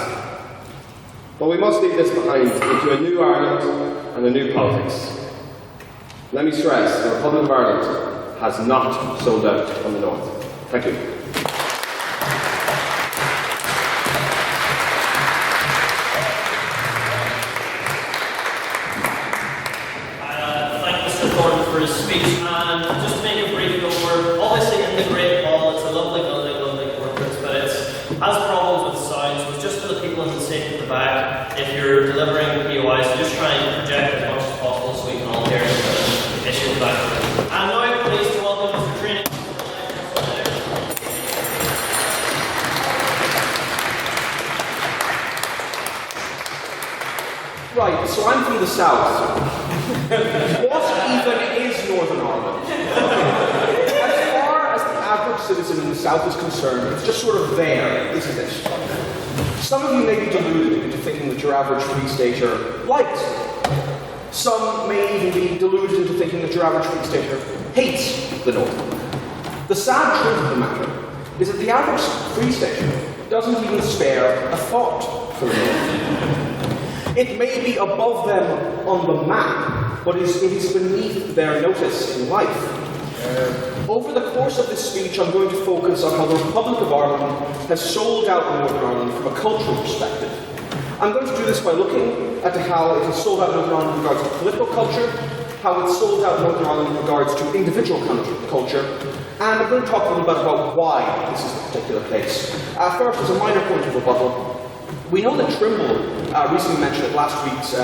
But we must leave this behind into a new Ireland and a new politics. Let me stress, the Republic of Ireland has not sold out on the North. Thank you. Thank Mr. Thornton for his speech, and just to make a brief over, obviously in the Great Hall, it's a lovely building, lovely corporate, but it has problems with sound, so it's just for the people in the seat at the back. If you're delivering POIs, so just try and project as much as possible so we can all hear the issue back. And now I'm pleased to welcome Mr. Training. Right, so I'm from the south. What even is Northern Ireland? As far as the average citizen in the south is concerned, it's just sort of there, isn't it? Some of you may be deluded into thinking that your average Free Stater likes it. Some may even be deluded into thinking that your average Free Stater hates the North. The sad truth of the matter is that the average Free Stater doesn't even spare a thought for the North. It may be above them on the map, but it is beneath their notice in life. Over the course of this speech, I'm going to focus on how the Republic of Ireland has sold out Northern Ireland from a cultural perspective. I'm going to do this by looking at how it has sold out Northern Ireland in regards to political culture, how it's sold out Northern Ireland in regards to individual culture, and I'm going to talk a little bit about why this is the particular case. First, as a minor point of rebuttal, we know that Trimble recently mentioned at last week's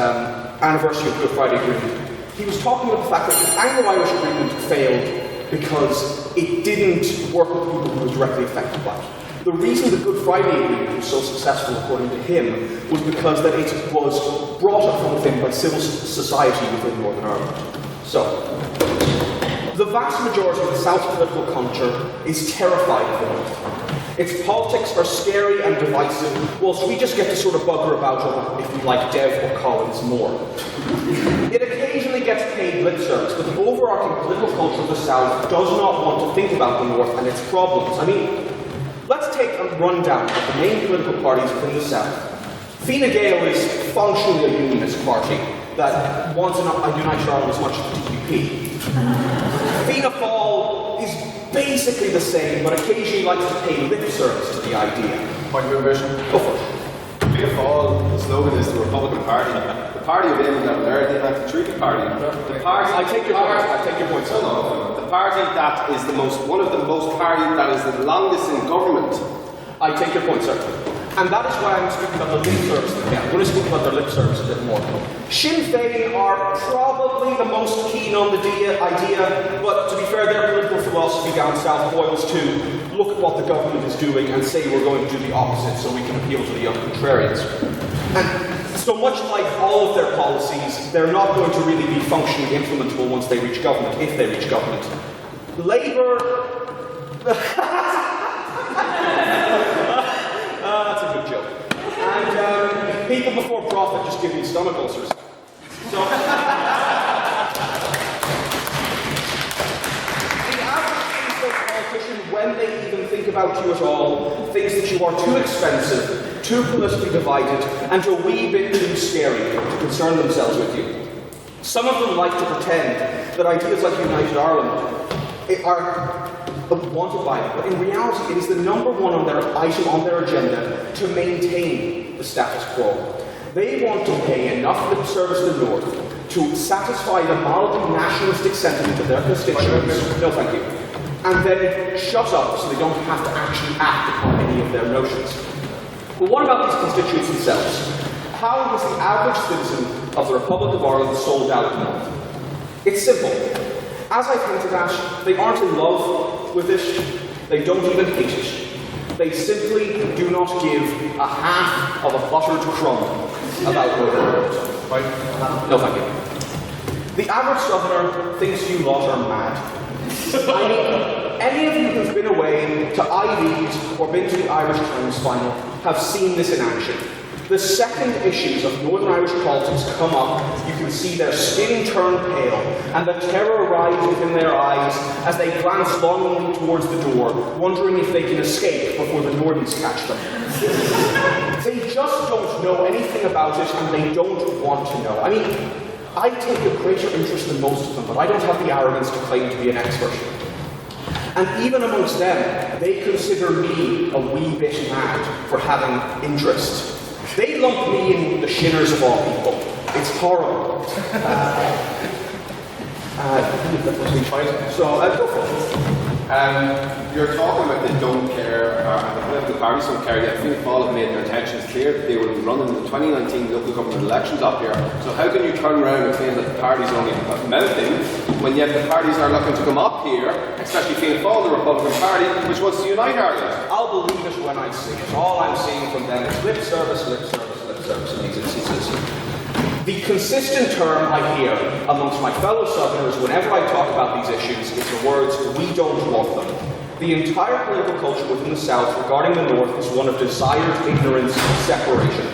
anniversary of the Good Friday Agreement. He was talking about the fact that the Anglo-Irish Agreement failed because it didn't work with people who were directly affected by it. The reason the Good Friday Agreement was so successful, according to him, was because that it was brought up from within by civil society within Northern Ireland. So, the vast majority of the South's political culture is terrified of the North. Its politics are scary and divisive, whilst we just get to sort of bugger about them if we like Dev or Collins more. It occasionally gets paid lip service, but the overarching political culture of the South does not want to think about the North and its problems. I mean, let's take a rundown of the main political parties within the South. Fine Gael is functionally a unionist party that wants a united Ireland as much as the THB. Fianna Fáil is basically the same, but occasionally likes to pay lip service to the idea. Point of innovation. Go for it. Fianna Fáil, the slogan is the Republican Party. The party of England and the anti-treaty party. The party. I take your point. I take your point. So no, the party that is one of the most party that is the longest in government. I take your point, sir. And that is why I'm speaking about the lip service again. I'm going to speak about their lip service a bit more. Sinn Féin are probably the most keen on the idea, but to be fair, their political philosophy down south boils to look at what the government is doing and say we're going to do the opposite so we can appeal to the young contrarians. And so much like all of their policies, they're not going to really be functionally implementable once they reach government, if they reach government. Labour... that's a good joke. And people before profit just give me stomach ulcers. So, the average politician, when they even think about you at all, thinks that you are too expensive, too politically divided, and a wee bit too scary to concern themselves with you. Some of them like to pretend that ideas like United Ireland are wanted by them, but in reality it is the number one item on their agenda to maintain the status quo. They want to pay enough lip service to the North to satisfy the mildly nationalistic sentiment of their constituents. No, thank you. and then shut up so they don't have to actually act upon any of their notions. But what about these constituents themselves? How was the average citizen of the Republic of Ireland sold out north? It's simple. As I hinted at, they aren't in love with it, they don't even hate it. They simply do not give a half of a buttered crumb about Northern Ireland. Right? No, thank you. The average Southerner thinks you lot are mad. I mean, any of you who've been away to IVs or been to the Irish Times final have seen this in action. The second issues of Northern Irish politics come up, you can see their skin turn pale and the terror rise within their eyes as they glance longingly towards the door, wondering if they can escape before the Northerns catch them. They just don't know anything about it and they don't want to know. I mean, I take a greater interest than most of them, but I don't have the arrogance to claim to be an expert. And even amongst them, they consider me a wee bit mad for having interest. They lump me in the shinners of all people. It's horrible. Go for it. You're talking about they don't care, and the political parties don't care, yet Fianna Fáil have made their intentions clear that they will be running the 2019 local government elections up here. So how can you turn around and claim that the parties only melting, when yet the parties are looking to come up here, especially Fianna Fáil, the Republican Party, which wants to unite Ireland? I'll believe it when I see it. All I'm seeing from them is lip service, lip service, lip service in these instances. The consistent term I hear amongst my fellow Southerners whenever I talk about these issues is the words, "we don't want them." The entire political culture within the South regarding the North is one of desired ignorance and separation.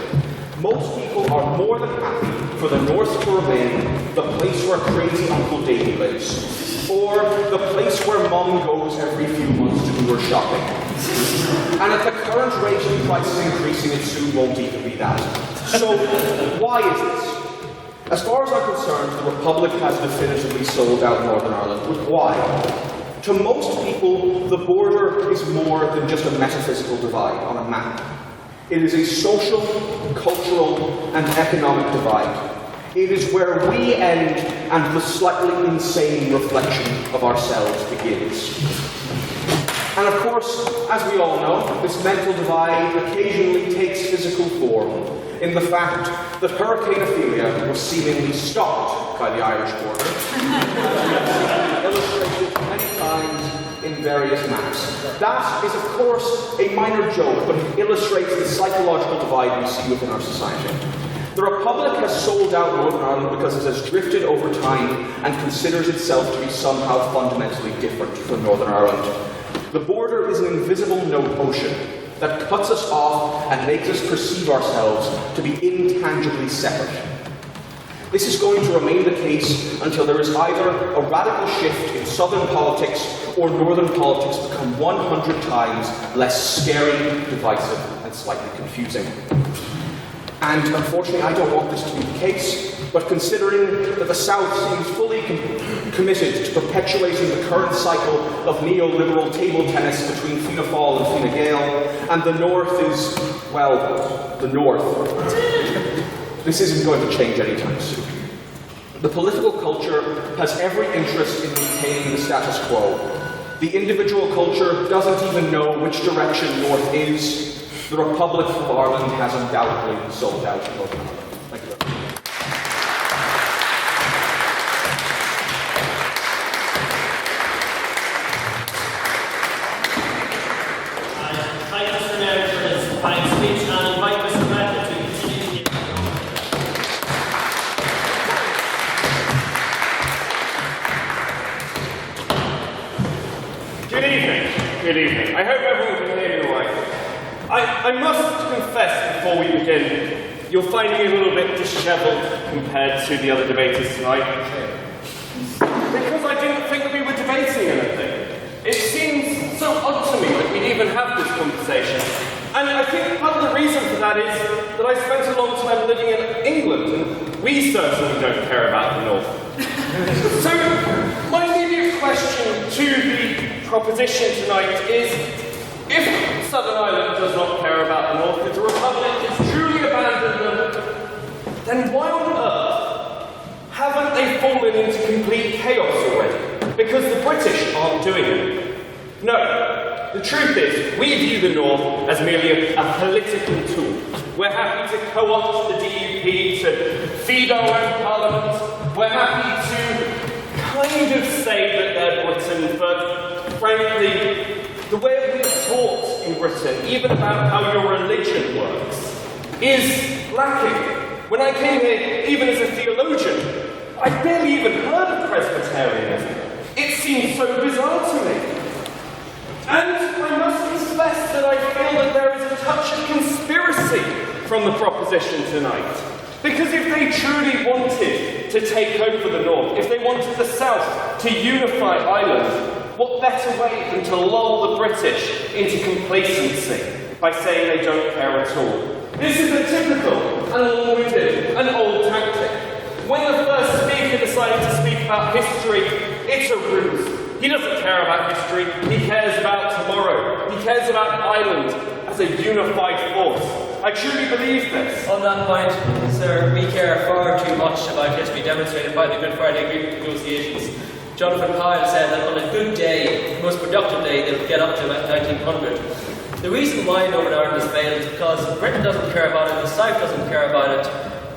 Most people are more than happy for the North to remain the place where crazy Uncle Davy lives, or the place where Mum goes every few months to do her shopping. And at the current rate of prices increasing, it soon won't even be that. So, why is this? As far as I'm concerned, the Republic has definitively sold out Northern Ireland. But why? To most people, the border is more than just a metaphysical divide on a map. It is a social, cultural, and economic divide. It is where we end and the slightly insane reflection of ourselves begins. And of course, as we all know, this mental divide occasionally takes physical form in the fact that Hurricane Ophelia was seemingly stopped by the Irish border, illustrated many times in various maps. That is, of course, a minor joke, but it illustrates the psychological divide we see within our society. The Republic has sold out Northern Ireland because it has drifted over time and considers itself to be somehow fundamentally different from Northern Ireland. The border is an invisible ocean that cuts us off and makes us perceive ourselves to be intangibly separate. This is going to remain the case until there is either a radical shift in Southern politics or Northern politics become 100 times less scary, divisive, and slightly confusing. And unfortunately, I don't want this to be the case, but considering that the South seems fully committed to perpetuating the current cycle of neoliberal table tennis between Fianna Fáil and Fine Gael, and the North is, well, the North, this isn't going to change anytime soon. The political culture has every interest in maintaining the status quo. The individual culture doesn't even know which direction North is. The Republic of Ireland has undoubtedly sold out Northern Ireland. Thank you very much. Thank Mr. Mayor for his fine speech and invite Mr. Beckett to continue to Good evening. Good evening. I hope everyone can hear me all right. I must confess before we begin, you'll find me a little bit dishevelled compared to the other debaters tonight. Because I didn't think that we were debating anything. It seems so odd to me that we'd even have this conversation. And I think part of the reason for that is that I spent a long time living in England, and we certainly don't care about the North. So, my immediate question to the proposition tonight is, if Southern Ireland does not care about the North, if the Republic has truly abandoned them, then why on earth haven't they fallen into complete chaos already? Because the British aren't doing it. No. The truth is, we view the North as merely a political tool. We're happy to co-opt the DUP to feed our own parliament. We're happy to kind of say that they're Britain, but frankly, the way we're taught in Britain, even about how your religion works, is lacking. When I came here, even as a theologian, I barely even heard of Presbyterianism. It seemed so bizarre to me. And I must confess that I feel that there is a touch of conspiracy from the proposition tonight. Because if they truly wanted to take over the North, if they wanted the South to unify Ireland, what better way than to lull the British into complacency by saying they don't care at all? This is a typical and long-winded and old tactic. When the first speaker decided to speak about history, it's a ruse. He doesn't care about history, he cares about tomorrow. He cares about Ireland as a unified force. I truly believe this. On that point, sir, we care far too much about history demonstrated by the Good Friday Agreement negotiations. Jonathan Pyle said that on a good day, the most productive day, they would get up to about 1900. The reason why Northern Ireland has failed is because Britain doesn't care about it, the South doesn't care about it,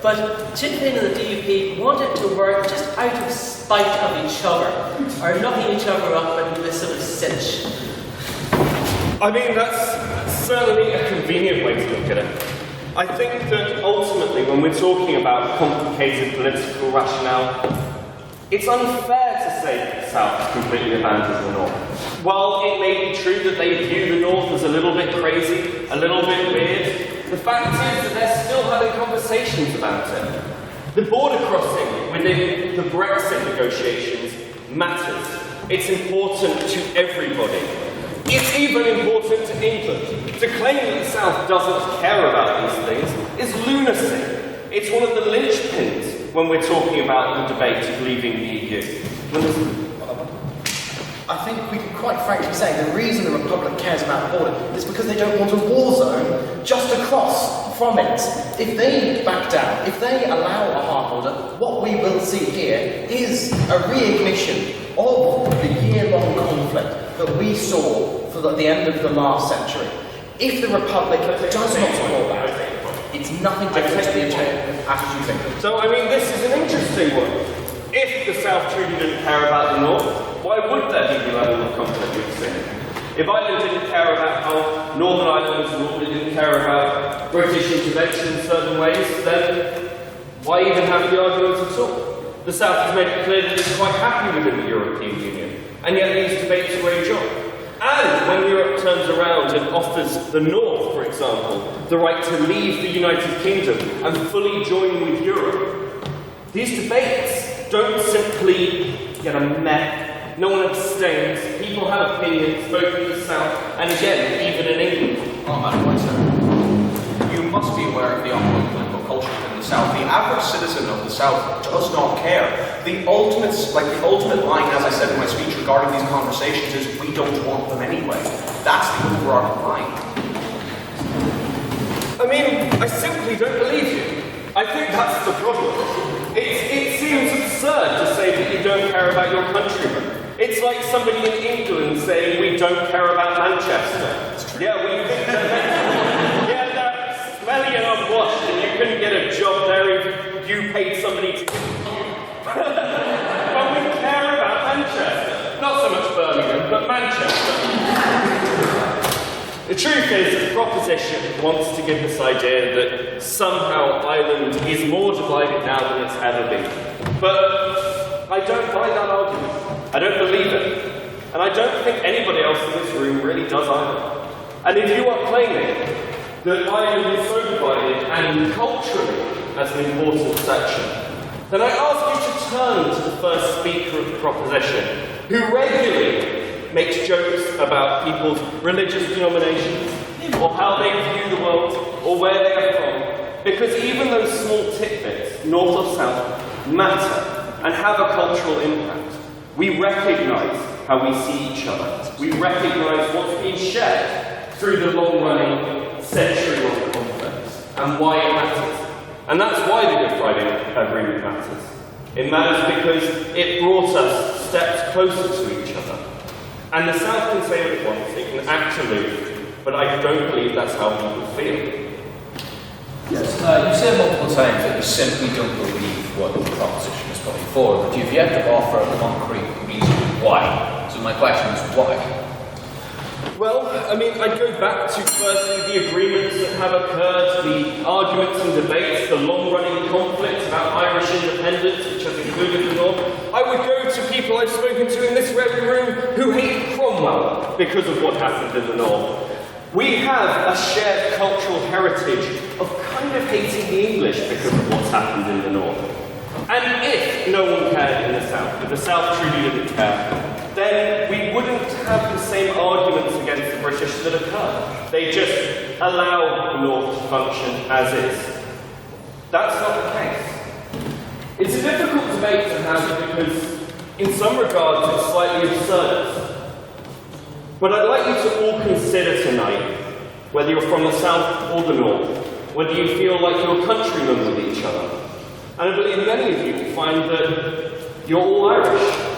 but Sinn Féin and the DUP wanted to work just out of spite of each other, or knocking each other up in this sort of cinch. I mean, that's certainly a convenient way to look at it. I think that ultimately, when we're talking about complicated political rationale, it's unfair to say that the South completely abandons the North. While it may be true that they view the North as a little bit crazy, a little bit weird, the fact is that they're still having conversations about it. The border crossing within the Brexit negotiations matters. It's important to everybody. It's even important to England. To claim that the South doesn't care about these things is lunacy. It's one of the linchpins when we're talking about the debate of leaving the EU. I think we can quite frankly say the reason the Republic cares about the border is because they don't want a war zone just across from it. If they back down, if they allow a hard border, what we will see here is a reignition of the year-long conflict that we saw for the end of the last century. If the Republic does not support that, it's nothing different to the attitude thing. So, I mean, this is an interesting one. If the South truly didn't care about the North, why would there be the level of conflict we've seen? If Ireland didn't care about how Northern Ireland was ruled, it didn't care about British intervention in certain ways, then why even have the arguments at all? The South has made it clear that it's quite happy within the European Union, and yet these debates rage on. And when Europe turns around and offers the North, for example, the right to leave the United Kingdom and fully join with Europe, these debates don't simply get a meh. No one abstains. People have opinions, both in the South and again, even in England. Oh man, one second. You must be aware of the ongoing political culture in the South. The average citizen of the South does not care. The ultimate line, as I said in my speech regarding these conversations, is we don't want them anyway. That's the overarching line. I mean, I simply don't believe you. I think that's the problem. It seems absurd to say that you don't care about your countrymen. It's like somebody in England saying we don't care about Manchester. Yeah, we think that they're smelly and unwashed and you couldn't get a job there if you paid somebody to but we care about Manchester. Not so much Birmingham, but Manchester. The truth is, the proposition wants to give this idea that somehow Ireland is more divided now than it's ever been. But I don't buy that argument. I don't believe it. And I don't think anybody else in this room really does either. And if you are claiming that Ireland is so divided and culturally as an important section, then I ask you to turn to the first speaker of the proposition, who regularly makes jokes about people's religious denominations, or how they view the world, or where they are from, because even those small tidbits, north or south, matter and have a cultural impact. We recognise how we see each other. We recognise what's been shared through the long-running, century-long conflicts, and why it matters. And that's why the Good Friday Agreement matters. It matters because it brought us steps closer to each other. And the South can say what it wants, it can act aloof, but I don't believe that's how people feel. Yes. You said multiple times that you simply don't believe what the proposition is putting forward, but you've yet to offer a concrete reason why. So my question is why? Well, I mean, I'd go back to firstly the agreements that have occurred, the arguments and debates, the long-running conflicts about Irish independence, which has included the North. I would go to people I've spoken to in this very room who hate Cromwell because of what happened in the North. We have a shared cultural heritage of kind of hating the English because of what's happened in the North. And if no one cared in the South, if the South truly didn't care, then we wouldn't have the same arguments against the British that occur. They just allow the North to function as is. That's not the case. It's a difficult debate to have because, in some regards, it's slightly absurd. But I'd like you to all consider tonight, whether you're from the South or the North, whether you feel like you're countrymen with each other. And I believe many of you will find that you're all Irish.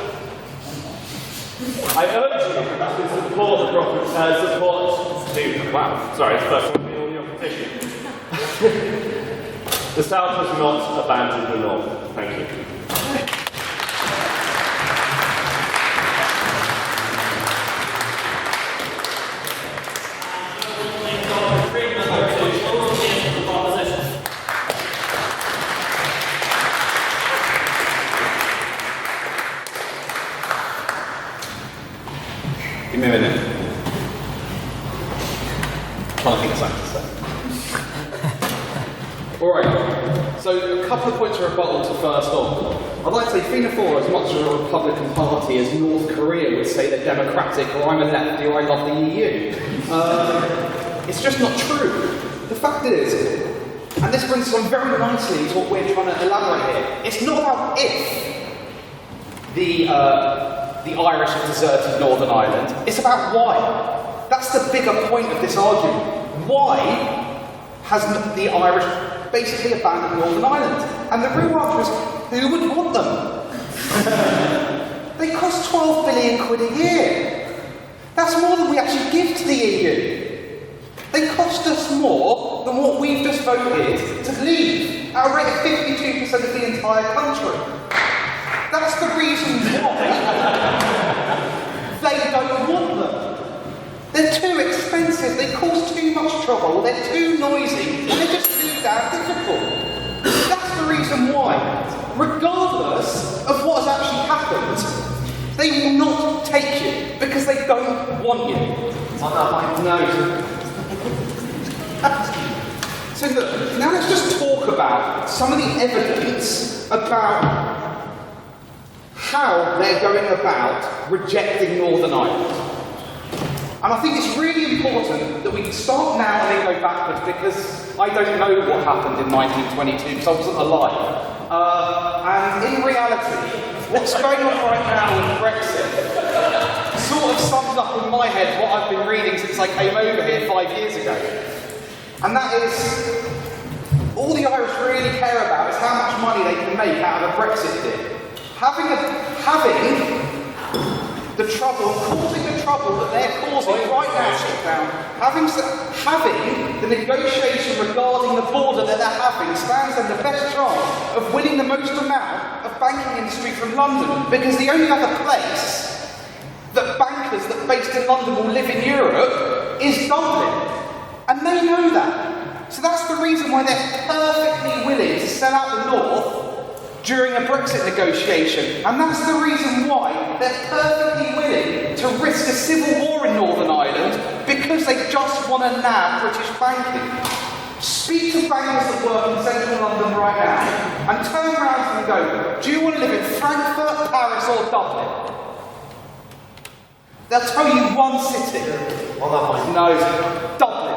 I urge you to support wow, sorry, it's the first one being on the opposition. The South has not abandoned the North. Thank you. Give me a minute. Can't think of something to say. Alright, so a couple of points of rebuttal to first on. I'd like to say Fianna Fáil, as much of a Republican party as North Korea would say they're democratic, or I'm a lefty, or I love the EU. It's just not true. The fact is, and this brings us on very nicely to what we're trying to elaborate here, it's not about if the Irish have deserted Northern Ireland, it's about why. That's the bigger point of this argument. Why has the Irish basically abandoned Northern Ireland? And the real answer is, who would want them? They cost 12 billion quid a year. That's more than we actually give to the EU. They cost us more than what we've just voted to leave, at a rate of 52% of the entire country. That's the reason why they don't want them. They're too expensive, they cause too much trouble, they're too noisy, and they're just too damn difficult. That's the reason why. Regardless of what has actually happened, they will not take you because they don't want you. On that note. So look, now let's just talk about some of the evidence about how they're going about rejecting Northern Ireland. And I think it's really important that we start now and then go backwards, because I don't know what happened in 1922 because I wasn't alive. And in reality, what's going on right now with Brexit sort of sums up in my head what I've been reading since I came over here 5 years ago. And that is, all the Irish really care about is how much money they can make out of a Brexit deal. Having the trouble, causing the trouble that they're causing right now, sit down, having the negotiation regarding the border that they're having stands them the best chance of winning the most amount of banking industry from London, because the only other place that bankers that are based in London will live in Europe is Dublin. And they know that. So that's the reason why they're perfectly willing to sell out the North during a Brexit negotiation. And that's the reason why they're perfectly willing to risk a civil war in Northern Ireland, because they just want to nab British banking. Speak to bankers that work in central London right now and turn around and go, do you want to live in Frankfurt, Paris or Dublin? They'll tell you one city. No, Dublin.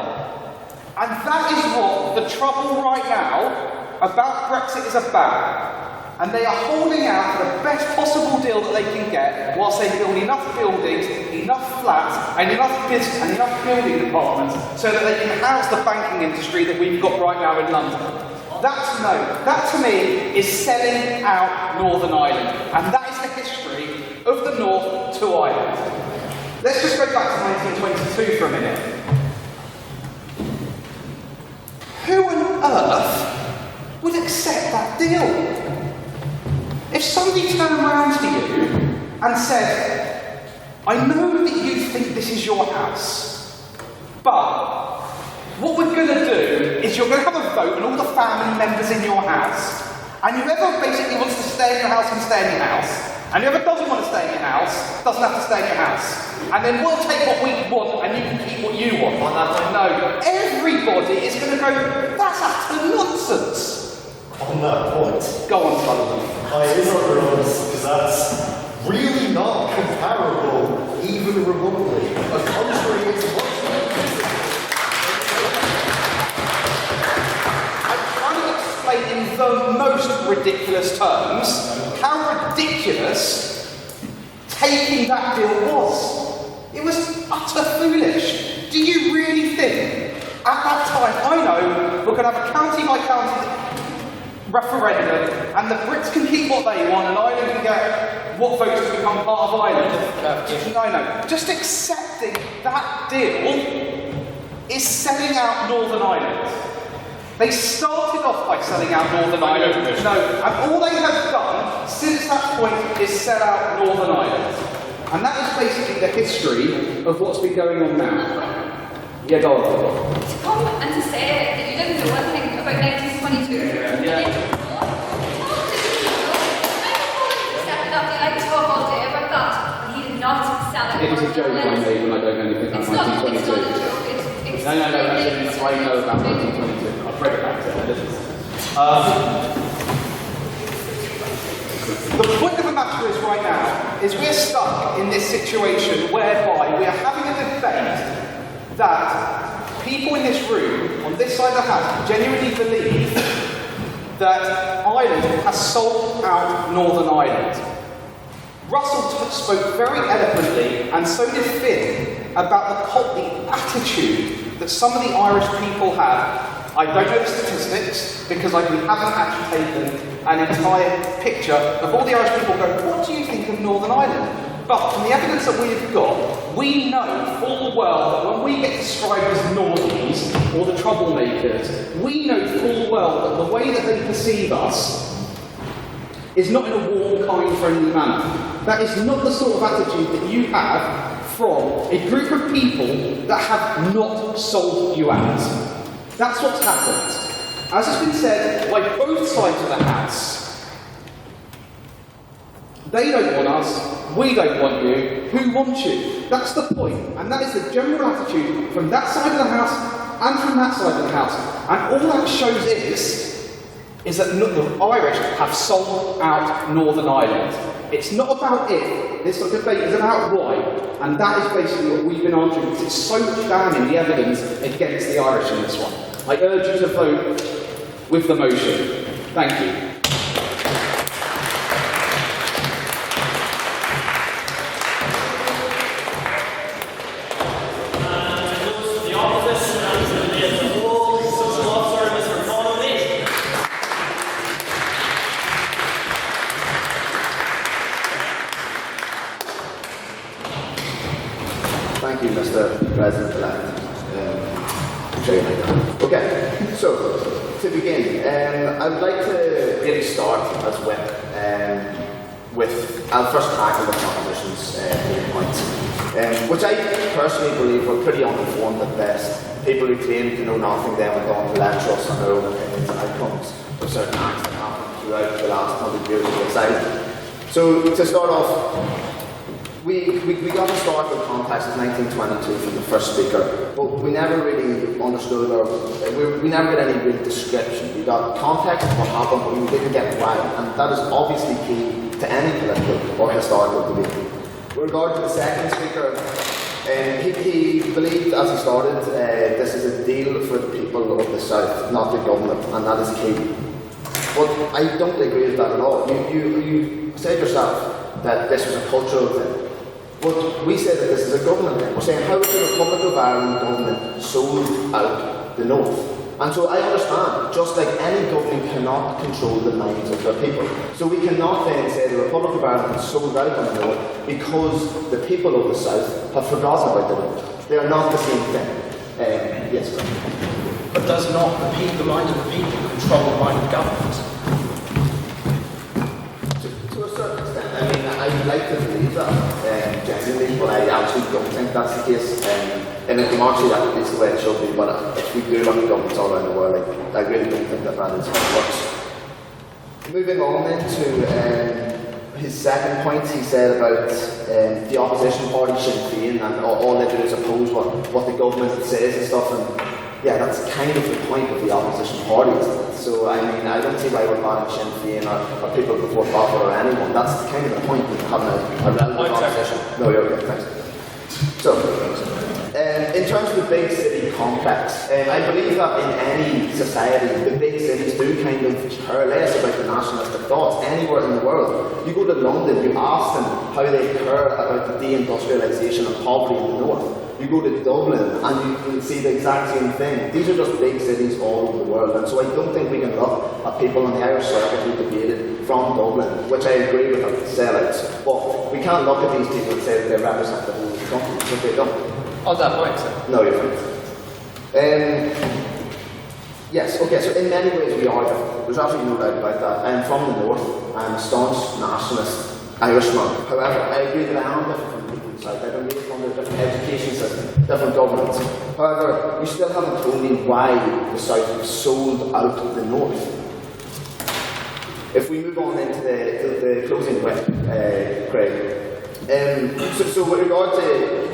And that is what the trouble right now about Brexit is about. And they are holding out for the best possible deal that they can get, whilst they build enough buildings, enough flats, and enough business and enough building departments so that they can house the banking industry that we've got right now in London. That to me is selling out Northern Ireland. And that is the history of the North to Ireland. let's just go back to 1922 for a minute. Who on earth would accept that deal? If somebody turned around to you and said, I know that you think this is your house, but what we're going to do is you're going to have a vote on all the family members in your house, and whoever basically wants to stay in your house can stay in your house, and whoever doesn't want to stay in your house doesn't have to stay in your house. And then we'll take what we want and you can keep what you want. And that's like, no, everybody is going to go, that's utter nonsense. On that point, go on, Sullivan. I is under honest, because that's really not comparable, even remotely. A country is what? I'm trying to explain in the most ridiculous terms how ridiculous taking that deal was. It was utter foolish. Do you really think, at that time, I know we're going to have a county by county referendum, and the Brits can keep what they want, and Ireland can get what votes to become part of Ireland. No. Just accepting that deal is selling out Northern Ireland. They started off by selling out Northern Ireland. No, and all they have done since that point is sell out Northern Ireland. And that is basically the history of what's been going on now. Yeah, go on. To come and to say that you didn't know anything about 1922. I could talk all day about that, but he did not sell it. It was a joke I made when I don't know anything about 1922. It's not a joke. It's No, I know about 1922. I've read about it. The point of the matter is right now, is we're stuck in this situation whereby we are having a debate that people in this room, on this side of the house, genuinely believe that Ireland has sold out Northern Ireland. Russell spoke very eloquently, and so did Finn, about the attitude that some of the Irish people have. I don't know the statistics, because we haven't actually taken an entire picture of all the Irish people going, what do you think of Northern Ireland? But from the evidence that we've got, we know full well that when we get described as Northies, or the troublemakers, we know full well that the way that they perceive us is not in a warm, kind, friendly manner. That is not the sort of attitude that you have from a group of people that have not sold you out. That's what's happened. As has been said by both sides of the house, they don't want us, we don't want you, who wants you? That's the point. And that is the general attitude from that side of the house and from that side of the house. And all that shows is that the Irish have sold out Northern Ireland. It's not about if, this debate is about why, and that is basically what we've been arguing, because it's so much damning, the evidence against the Irish in this one. I urge you to vote with the motion. Thank you. Thank you, Mr. President-elect. Okay, so to begin, I would like to really start as with I'll first tackle the proposition's main points, which I personally believe were pretty uninformed at best. People who claim to know nothing then went on to lecture us on their own opinions and outcomes of certain acts that happened throughout the last 100 years of the society. So to start off, we got to start with context of 1922 from the first speaker, but we never really understood or we never got any real description. We got context of what happened, but we didn't get why, and that is obviously key to any political or historical debate. With regard to the second speaker, he believed, as he started, this is a deal for the people of the South, not the government, and that is key. But I don't agree with that at all. You said yourself that this was a cultural thing. But we say that this is a government thing. We're saying, how is the Republic of Ireland government sold out the North? And so I understand, just like any government cannot control the minds of their people. So we cannot then say the Republic of Ireland is sold out on the North because the people of the South have forgotten about the North. They are not the same thing. Yes, sir. But does not the mind of the people control the mind of government? To a certain extent. I mean, I would like to believe that, genuinely, but I actually don't think that's the case. In a democracy, that is the way it should be, but if we do look at governments all around the world, I really don't think that is how it works. Moving on then to his second point, he said about the opposition party Sinn Féin, and all they do is oppose what the government says and stuff, and yeah, that's kind of the point of the opposition parties. So, I mean, I don't see why we're banning Sinn Féin or people before profit or anyone. That's kind of the point of having a relevant opposition. No, you're okay, thanks. So, in terms of the big city complex, I believe that in any society, the big cities do kind of care less about the nationalistic thoughts. Anywhere in the world, you go to London, you ask them how they care about the deindustrialisation and poverty in the north. You go to Dublin and you can see the exact same thing. These are just big cities all over the world, and so I don't think we can look at people on the Irish circuit who debated from Dublin, which I agree with are sellouts, but we can't look at these people and say that they represent the whole country, because they don't. On that point, sir. No, you're fine. Yes, okay, so in many ways we are different. There's absolutely no doubt about that. I'm from the north, I'm a staunch nationalist Irishman. However, I agree that I am different from the people in the south. I've been raised under a different education system, different governments. However, you still haven't told me why the south was sold out of the north. If we move on into the closing bit, Craig. So with regard to,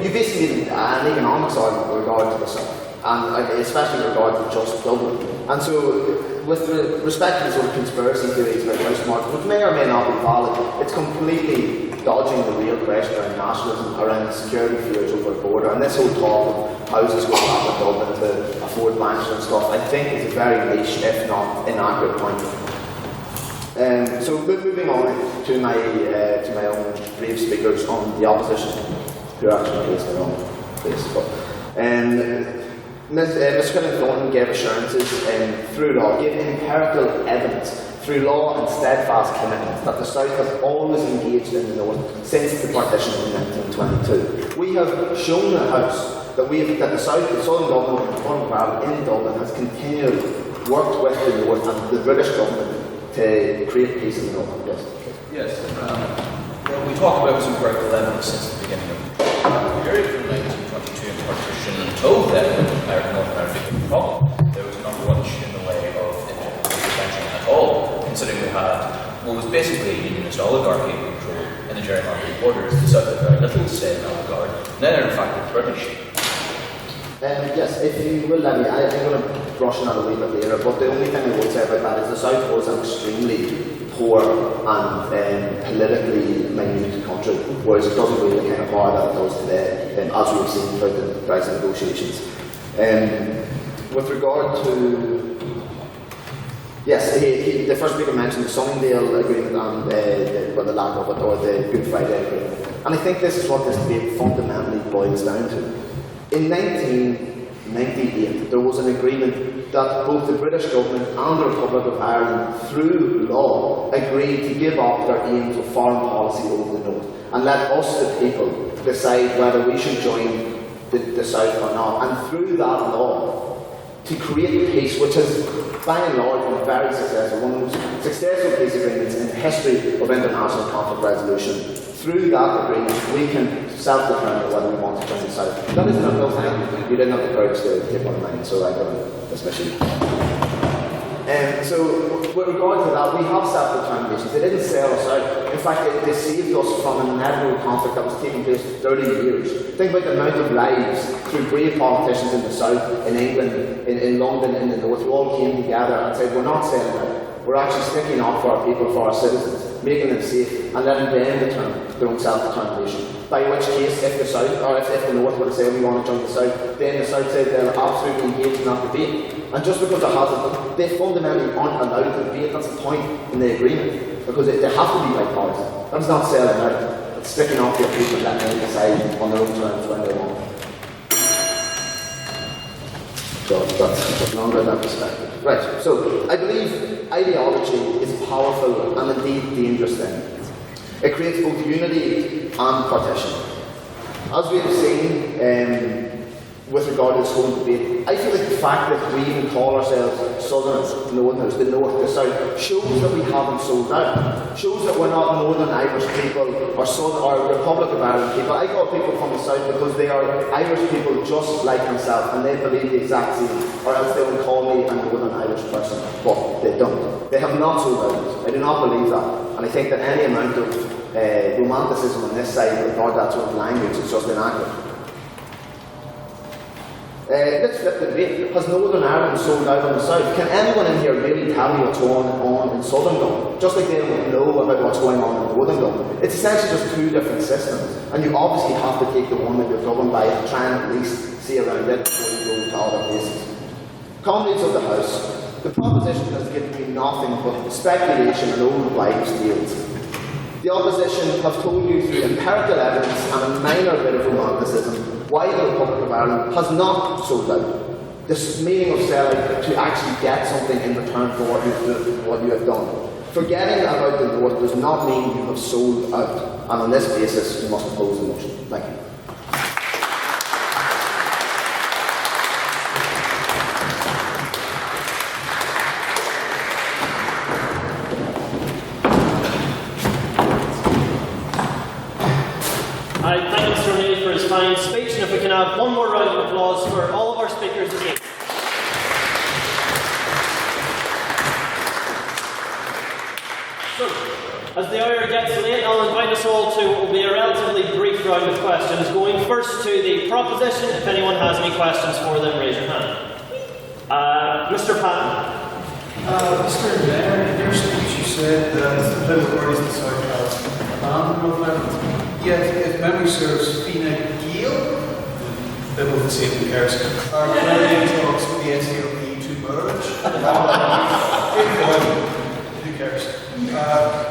you basically made an economics argument with regard to the south, and especially with regard to just Dublin. And so, with respect to the sort of conspiracy theories about house market, which may or may not be valid, it's completely dodging the real question around nationalism, around security fears over the border, and this whole talk of houses going up in Dublin to afford mansions and stuff, I think is a very niche, if not inaccurate point. So moving on to my own brief speakers on the opposition, who are actually placed their own place. Ms. Thornton gave assurances through law, gave empirical evidence through law and steadfast commitment that the South has always engaged in the North since the partition in 1922. We have shown the House that the South, the Southern Government and the Foreign Parliament in Dublin has continually worked with the North and the British Government to create peace in the North. Yes. Well, we talked about some empirical evidence since the beginning of the period from 1922 and partition until then, North America became a problem. There was not much in the way of intervention at all, considering we had what was basically a unionist oligarchy in control in the gerrymandered borders. The South had very little to say in that regard. Now they're in fact the British. Yes, if you will let me, I'm going to brush on that a wee bit later, but the only thing I would say about that is the South was an extremely poor and politically minute country, whereas it doesn't really the kind of power that it does today, as we've seen throughout the Brexit negotiations. With regard to, yes, the first speaker mentioned the Sunningdale Agreement and the lack of it, or the Good Friday Agreement. And I think this is what this debate fundamentally boils down to. In 1998, there was an agreement that both the British government and the Republic of Ireland, through law, agreed to give up their aims of foreign policy over the North and let us, the people, decide whether we should join the South or not. And through that law, to create peace, which has, by and large, been very successful, one of the most successful peace agreements in the history of international conflict resolution. Through that agreement, we can self-determine whether we want to join the South. That is no thing. You didn't have the courage to take one of mine, so I'm going to dismiss you. So, with regard to that, we have self-determination. They didn't sell us out. In fact, they saved us from an inevitable conflict that was taking place for 30 years. Think about the amount of lives through brave politicians in the South, in England, in London, in the North, who all came together and said, we're not selling out. We're actually sticking up for our people, for our citizens, making them safe, and letting them determine their own self-determination. By which case, if the South, or if the North were to say we want to join the South, then the South said they're absolutely engaged in that debate. And just because it hasn't, they fundamentally aren't allowed to debate. That's the point in the agreement, because they have to be bipartisan. That's not selling out. It's sticking up for your people and letting them decide on their own terms when they want. So that's longer than perspective. Right, so I believe ideology is a powerful and indeed dangerous thing. It creates both unity and partition. As we have seen with regard to this whole debate, I feel like the fact that we even call ourselves Southerners, Northerners, the North, the South, shows that we haven't sold out. Shows that we're not Northern Irish people or Southern or Republic of Ireland people. I call people from the South because they are Irish people just like myself and they believe the exact same, or else they would call me a Northern Irish person. But they don't. They have not sold out. I do not believe that. And I think that any amount of romanticism on this side with regard to that sort of language is just inaccurate. Let's flip the debate. Has Northern Ireland sold out on the South? Can anyone in here really tell me what's going on in Southern Dublin? Just like they don't know about what's going on in Northern Dublin. It's essentially just two different systems. And you obviously have to take the one that you're governed by and try and at least see around it before you go to other places. Comrades of the House, the proposition has given me nothing but speculation and old wives' tales. The opposition have told you through empirical evidence and a minor bit of romanticism why the Republic of Ireland has not sold out. This meaning of selling to actually get something in return for what you have done. Forgetting about the North does not mean you have sold out, and on this basis you must oppose the motion. Thank you. I thank Mr. O'Neill for his fine speech, and if we can have one more round of applause for all of our speakers again. So, as the hour gets late, I'll invite us all to what will be a relatively brief round of questions, going first to the proposition. If anyone has any questions for them, raise your hand. Mr. Patton. Mr. Mayor, in your speech you said that the political parties in the South have abandoned Northern Ireland. Yet, if memory serves, Fine Gael, they're both the same, who cares, are currently in talks with the SDLP to merge. Who cares?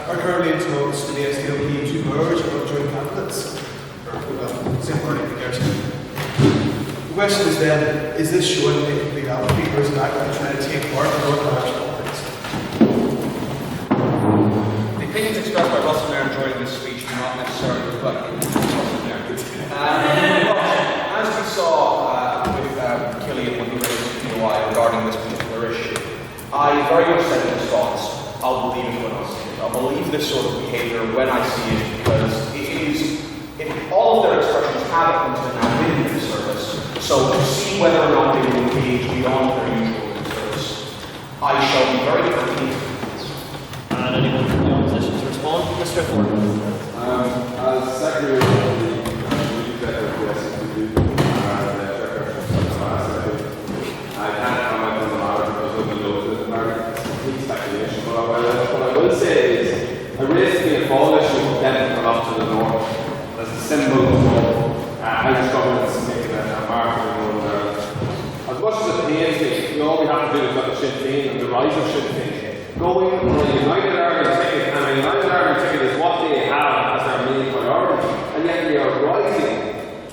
Are currently in talks with the SDLP to merge about joint candidates. Same wording, who cares? The question is then, is this showing a complete apathy, or is it actually trying to take part in Northern Irish politics? The opinions expressed by Russell Mayer during this speech do not necessarily reflect the opinions of Russell Mayer. As we saw with Killian when he raised the ROI regarding this particular issue, I very much second his thoughts. I'll believe it when I see it. I'll believe this sort of behaviour when I see it because it is, all of their expressions have up until now been in service. So to see whether or not they will engage beyond their usual service, I shall be very happy. And anyone from the opposition to respond? Mr. Ford. As Secretary of the Executive I can't comment on the matter because of the laws of the matter. It's complete speculation. But what I will say is, I raised the fall issue of getting put up to the north as a symbol of Irish governments making a mark in Northern Ireland. As much as it pains me, all we have to do is look at Sinn Féin and the rise of Sinn Féin. Going on a United Ireland ticket, and a United Ireland ticket is what they have as their main priority, and yet they are rising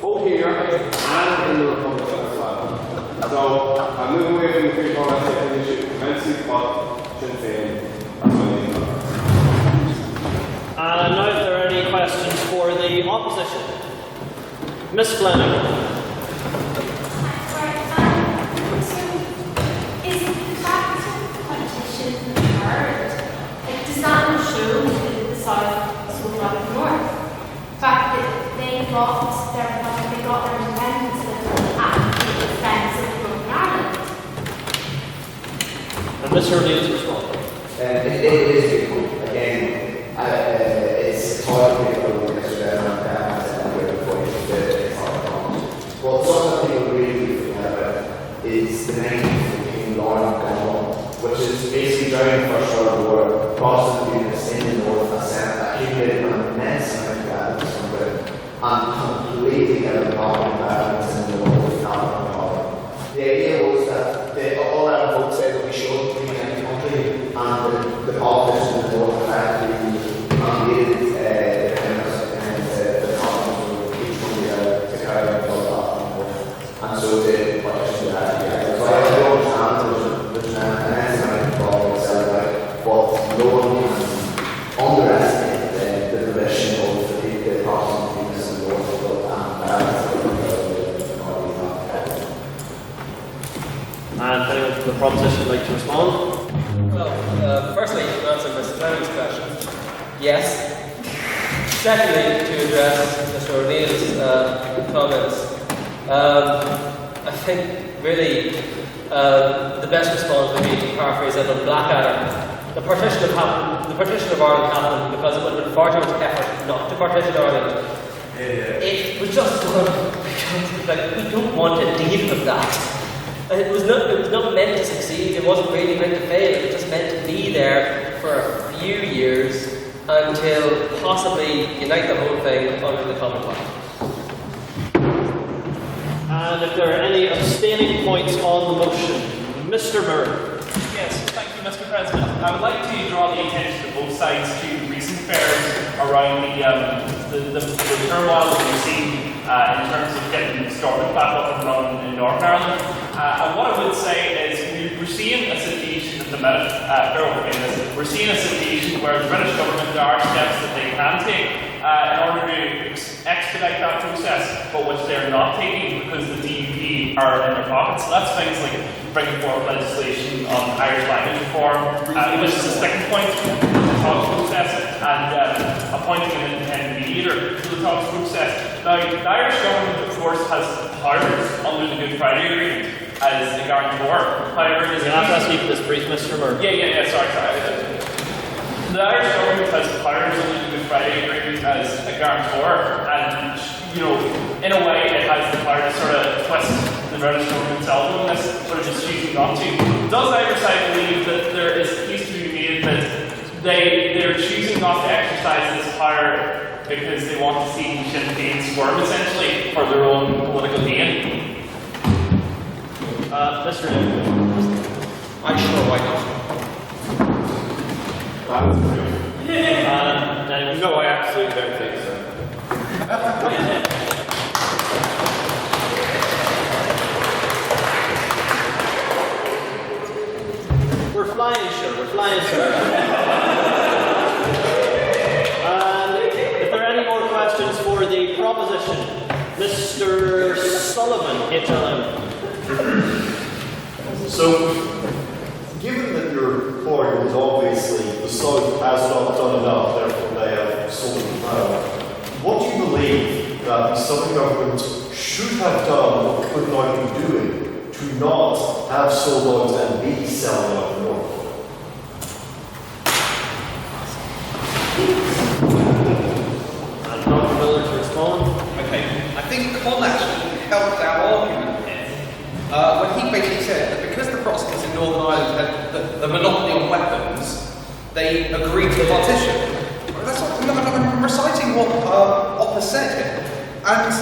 both here and in the Republic of Ireland. So I'm moving away from the three parties taking issue immensely, but Sinn Féin, that's what I need. And now if there are any questions for the opposition. Miss Fleming. Does not show that the South sold out the North. The fact that they got their independence at the expense of Northern Ireland. And Mr. O'Neill's response. It is difficult. Again, it's hard to get over yesterday What some of the people really about is the name between Lord and Gone, which is basically during the First World War, Protestant units in the North accumulated an immense amount of evidence from Britain and completely get a problem of evidence in the North without a problem. The idea was that all our folks said that we should be in any country, and the politicians in the North effectively mandated the House and the Parliament to each country to carry out the North. And so the politicians had to And if anyone from the proposition would like to respond? Well, firstly, to answer Mr. Fleming's question, yes. Secondly, to address Mr. O'Neill's comments, I think really the best response would be to paraphrase Edmund Blackadder. The partition of Ireland happened because it would have been far too much effort not to partition Ireland. It was just like we don't want to deal with that. It was not meant to succeed. It wasn't really meant to fail. It was just meant to be there for a few years until possibly unite the whole thing under the Commonwealth. And if there are any abstaining points on the motion, Mr. Murray. Yes, thank you, Mr. President. I would like to draw the attention of both sides to recent affairs around the turmoil that we've seen in terms of getting Stormont back up and running in Northern Ireland. And what I would say is we're seeing a situation at the minute, we're seeing a situation where the British government, there are steps that they can take in order to expedite that process, but which they're not taking because the DUP are in their pockets. So that's things like bringing forward legislation on Irish language reform, which is the second point in the talks process, and appointing an independent mediator to the talks process. Now, the Irish government, of course, has powers under the Good Friday Agreement as a guarantor. However, it is you have to ask you for this brief, Mr. Murray. Yeah, sorry. The Irish government has powers under the Good Friday Agreement as a guarantor, and in a way, it has the power to sort of twist the British government's elbow on this, but it's just choosing not to. Does either side believe that there is a case to be made that they're choosing not to exercise this power because they want to see Sinn Féin squirm, essentially, for their own political gain? Mr. Nicholas. I'm sure, why not? No, I absolutely don't think so. We're flying, sure. If there are any more questions for the proposition, Mr. Sullivan, HLM. So, given that your point is obviously the South has not done enough, therefore they have sold the ground, what do you believe that the Southern government should have done or could not be doing to not have sold out and be selling out the North? And Dr. Miller to respond. Okay, I think Con actually helped our argument here when he basically said that because the Protestants in Northern Ireland had the monopoly on weapons, they agreed to partition. That's not, I'm reciting what Oppa said here, and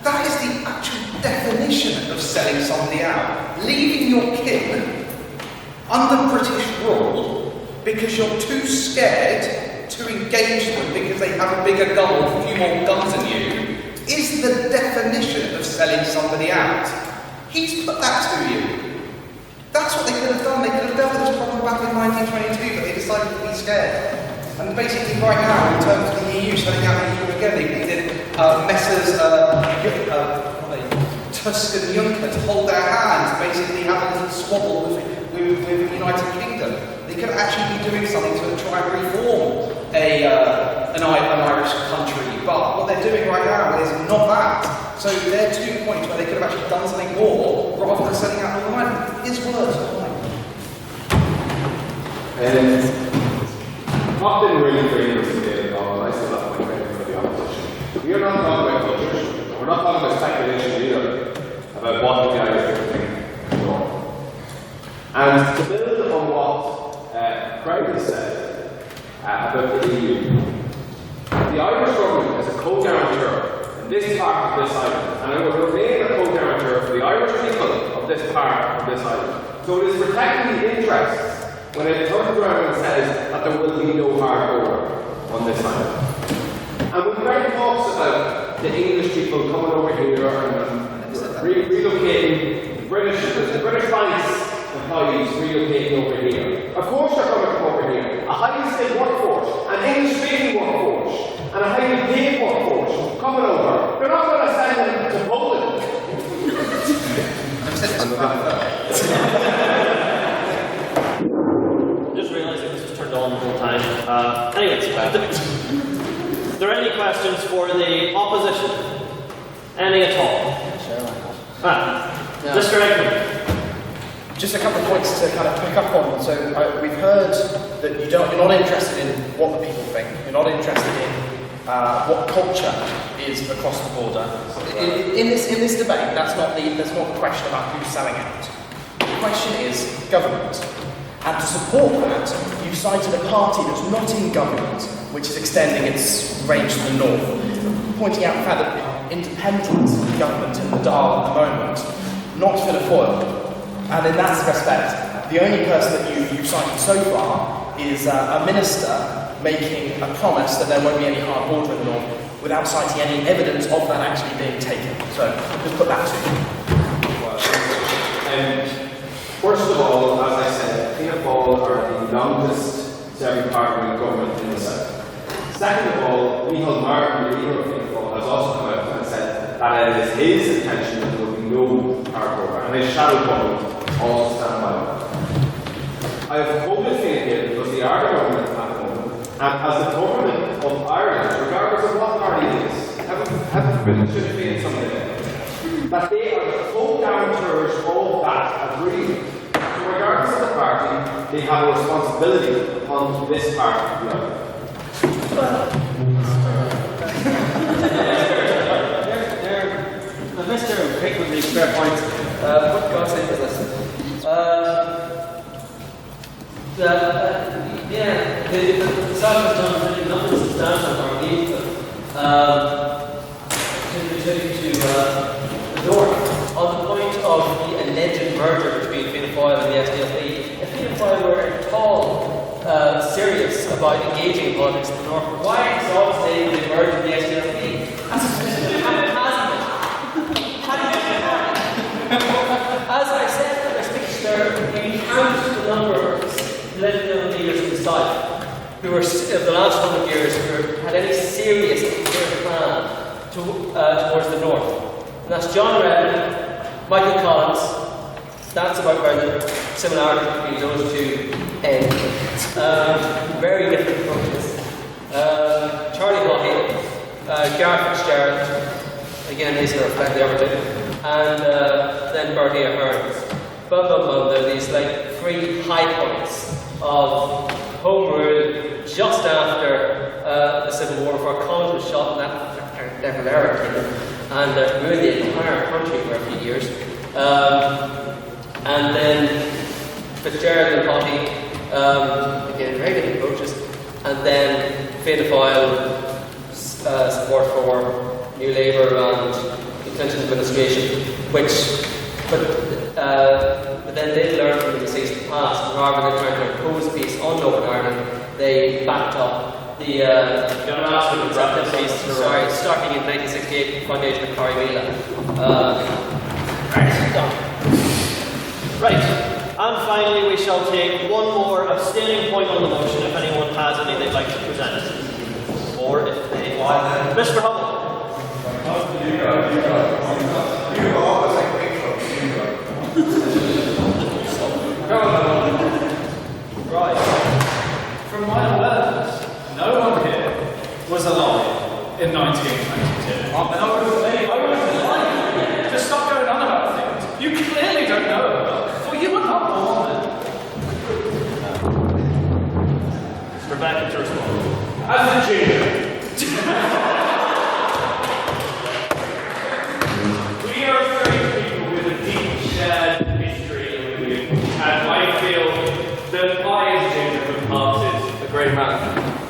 that is the actual definition of selling somebody out. Leaving your kin under British rule because you're too scared to engage them because they have a bigger gun or a few more guns than you is the definition of selling somebody out. He's put that to you. That's what they could have done. They could have dealt with this problem back in 1922, but they decided to be scared. And basically right now, in terms of the EU selling out the EU again, they did Messrs. Tusk and Juncker to hold their hands, basically have a little squabble with the United Kingdom. They could actually be doing something to try and reform an Irish country, but what they're doing right now is not that. So they're 2 points where they could have actually done something more rather than setting out Northern Ireland. His words, not mine. I've been really creative today about I still have my credit for the opposition. We are not talking about cultures, we're not talking about speculation either about what the Irish people think. And to build on what Crowley said about the EU, the Irish government is a co-guarantor in this part of this island, and it will remain a co-guarantor for the Irish people of this part of this island. So it is protecting the interests when it turns around and says that there will be no hard border on this island. And when Greg talks about the English people coming over here and relocating the British banks employees relocating over here, of course they're going to come over here. A highly skilled workforce, an English-speaking workforce, and a highly paid workforce coming over. They're not going to send them to Poland. Just realizing this was turned on the whole time. Anyways, are there any questions for the opposition? Any at all? Mr. Eggman. Just a couple of points to kind of pick up on. So we've heard that you're not interested in what the people think. You're not interested in what culture is across the border. In this debate, that's not the question about who's selling out. The question is government. And to support that, you cited a party that's not in government, which is extending its range to the north, pointing out the fact that independent government in the Dáil at the moment, not Fianna Fáil. And in that respect, the only person that you've cited so far is a minister making a promise that there won't be any hard border in the north without citing any evidence of that actually being taken. So just put that to you. First of all, as I said, Fianna Fáil are the longest serving party in government in the south. Second of all, Micheál Martin, the leader of Fianna Fáil, has also come out and said that it is his intention that there will be no hard border, and his shadow government also stand by that. I have quoted Fianna Gael because they are the government at the moment, and as the government of Ireland, regardless of what party it is, haven't written to be in some day, that they are the full guarantors of that agreement. So regardless of the party, they have a responsibility upon this party. Mr. Pick would make fair points. What God's name is this? The South has done really nothing substantial or meaningful to the North. On the point of the alleged merger between Fianna Fáil and the SDLP, if Fianna Fáil were at all serious about engaging in politics in the North, why exalt they merged with the SDLP? As I said in my speech there, you count the number of political leaders in the South who were, in the last 100 years, who had any serious plan towards the North. And that's John Redden, Michael Collins. That's about where the similarity between those two end. Very different approaches. Charlie Haughey, Gareth Fitzgerald, again, these are reflect the everything. And then Bertie Ahern. Bum, they're these like three high points of home rule just after the Civil War, before Collins was shot in that Devil era and ruled the entire country for a few years. And then Fitzgerald and Haughey, again, very different approaches. And then Fianna Fáil support for New Labour and Clinton administration, but then they learned from the mistakes of the past, and rather than trying to impose peace on Northern Ireland, they backed up the starting in 1968 foundation of Carrymila. Right, and finally we shall take one more abstaining point on the motion if anyone has any they'd like to present. Or if they want. Mr. Hubble. Right. From my awareness, no one here was alive in 1922. I was alive. Just stop going on about things you clearly don't know about. Well, you were not born then. Mr. Beckett to respond. As a junior, we are three people with a deep shared history with you, and I feel that I, as a junior, have imparted a great amount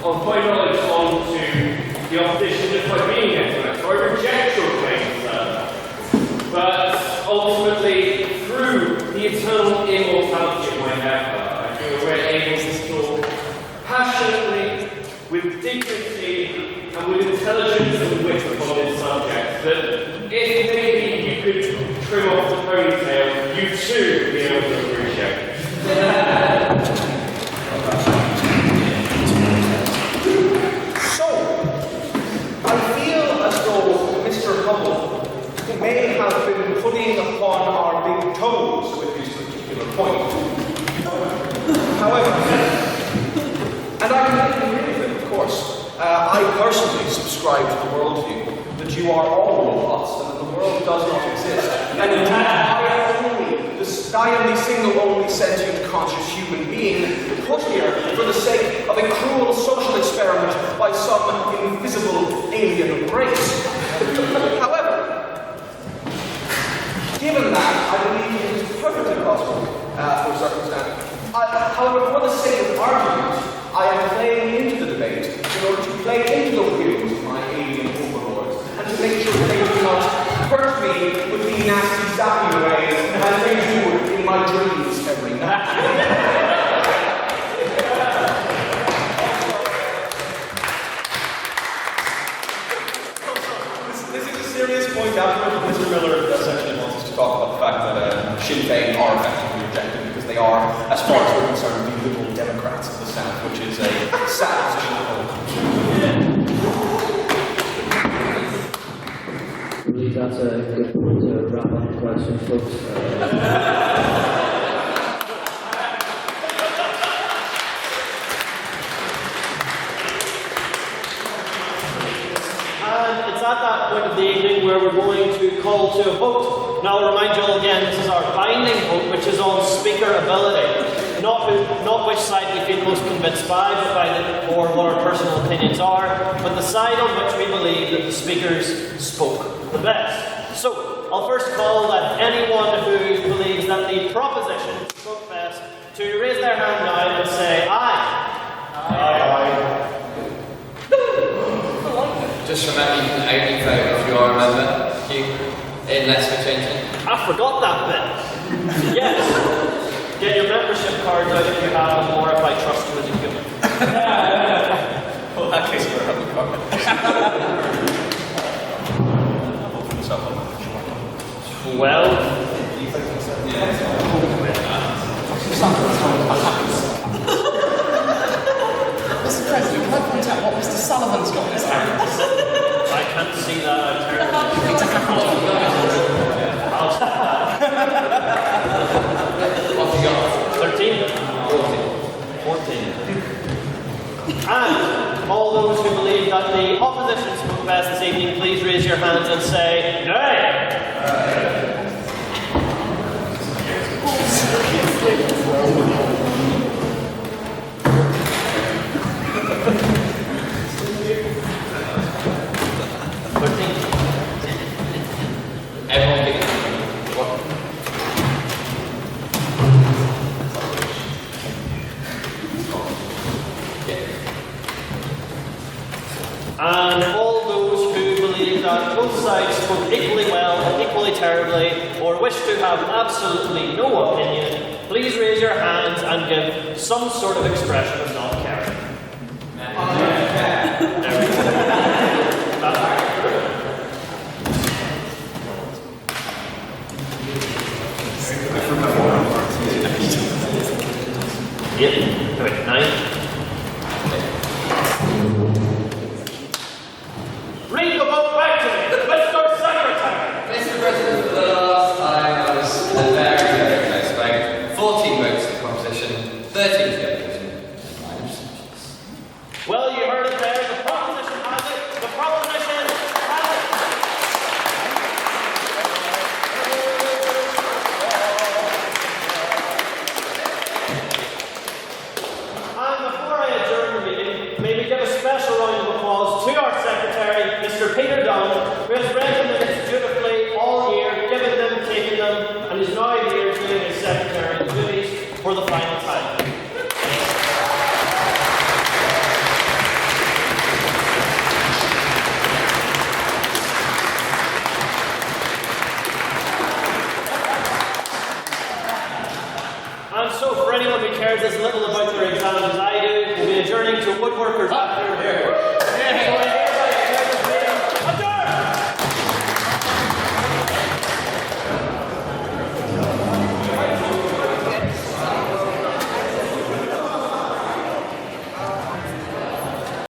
of my knowledge onto the opposition just by being here tonight. So I reject your claims, sir. But ultimately, through the eternal immortality of my effort, I feel we're able to talk passionately, with dignity, and with intelligence and wit upon this subject, that if maybe you could trim off the ponytail, you too would be able to appreciate. So, I feel as though Mr. Hubble may have been putting upon our big toes with his However, and I completely agree with him, of course. I personally subscribe to the worldview that you are all robots and that the world does not exist. And in fact, I am the single only sentient conscious human being put here for the sake of a cruel social experiment by some invisible alien race. However, given that, I believe it is perfectly possible for circumstance. However, for the sake of argument, I am playing into the debate in order to play into the whims of my alien overlords and to make sure that they do not hurt me with the nasty, zappy ways as they do in my dreams every night. This is a serious point after Mr. Miller essentially wants us to talk about the fact that Sinn Féin are effectively rejected because they are, as far as we're concerned, the Liberal Democrats of the South, which is a sad position to hold. I believe that's a good point to wrap up the question, folks. And it's at that point of the evening where we're going to call to a vote. Now, I'll remind you all again, this is our binding vote, which is on speaker ability. Not which side we feel most convinced by, or what our personal opinions are, but the side on which we believe that the speakers spoke the best. So, I'll first call that anyone who believes that the proposition spoke best to raise their hand now and say aye. Aye. Just remember, you can only vote if you are a member, unless we're changing. I forgot that bit. Yes. Get your membership cards out if you have them, or if I trust you as a human. Well, in that case, we're having a card. Well, Mr. President, can I point out what Mr. Sullivan's got in his hand? I can't see that. It's a happy I'll stop that. What have you got? 13? 14. And all those who believe that the opposition spoke best this evening, please raise your hands and say nay. Everyone get what? And all those who believe that both sides spoke equally well or equally terribly, or wish to have absolutely no opinion, please raise your hands and give some sort of expression of not caring. There we go. Yep. Wait, 9. Read the vote back to me, Mr. Secretary. Mr. President, for the last time, I was a very, very close vote. 14 votes for the proposition, 13 to the opposition, and 9 abstentions. Well, you heard it there. The proposition has it. The proposition has it. And before I adjourn the meeting, may we give a special round of applause to our Secretary, Mr. Peter Dunn, who has read the minutes dutifully all year, given them, taken them, and is now here doing his secretarial duties for the final time. And so, for anyone who cares as little about their exams as I do, we'll be adjourning to woodworkers after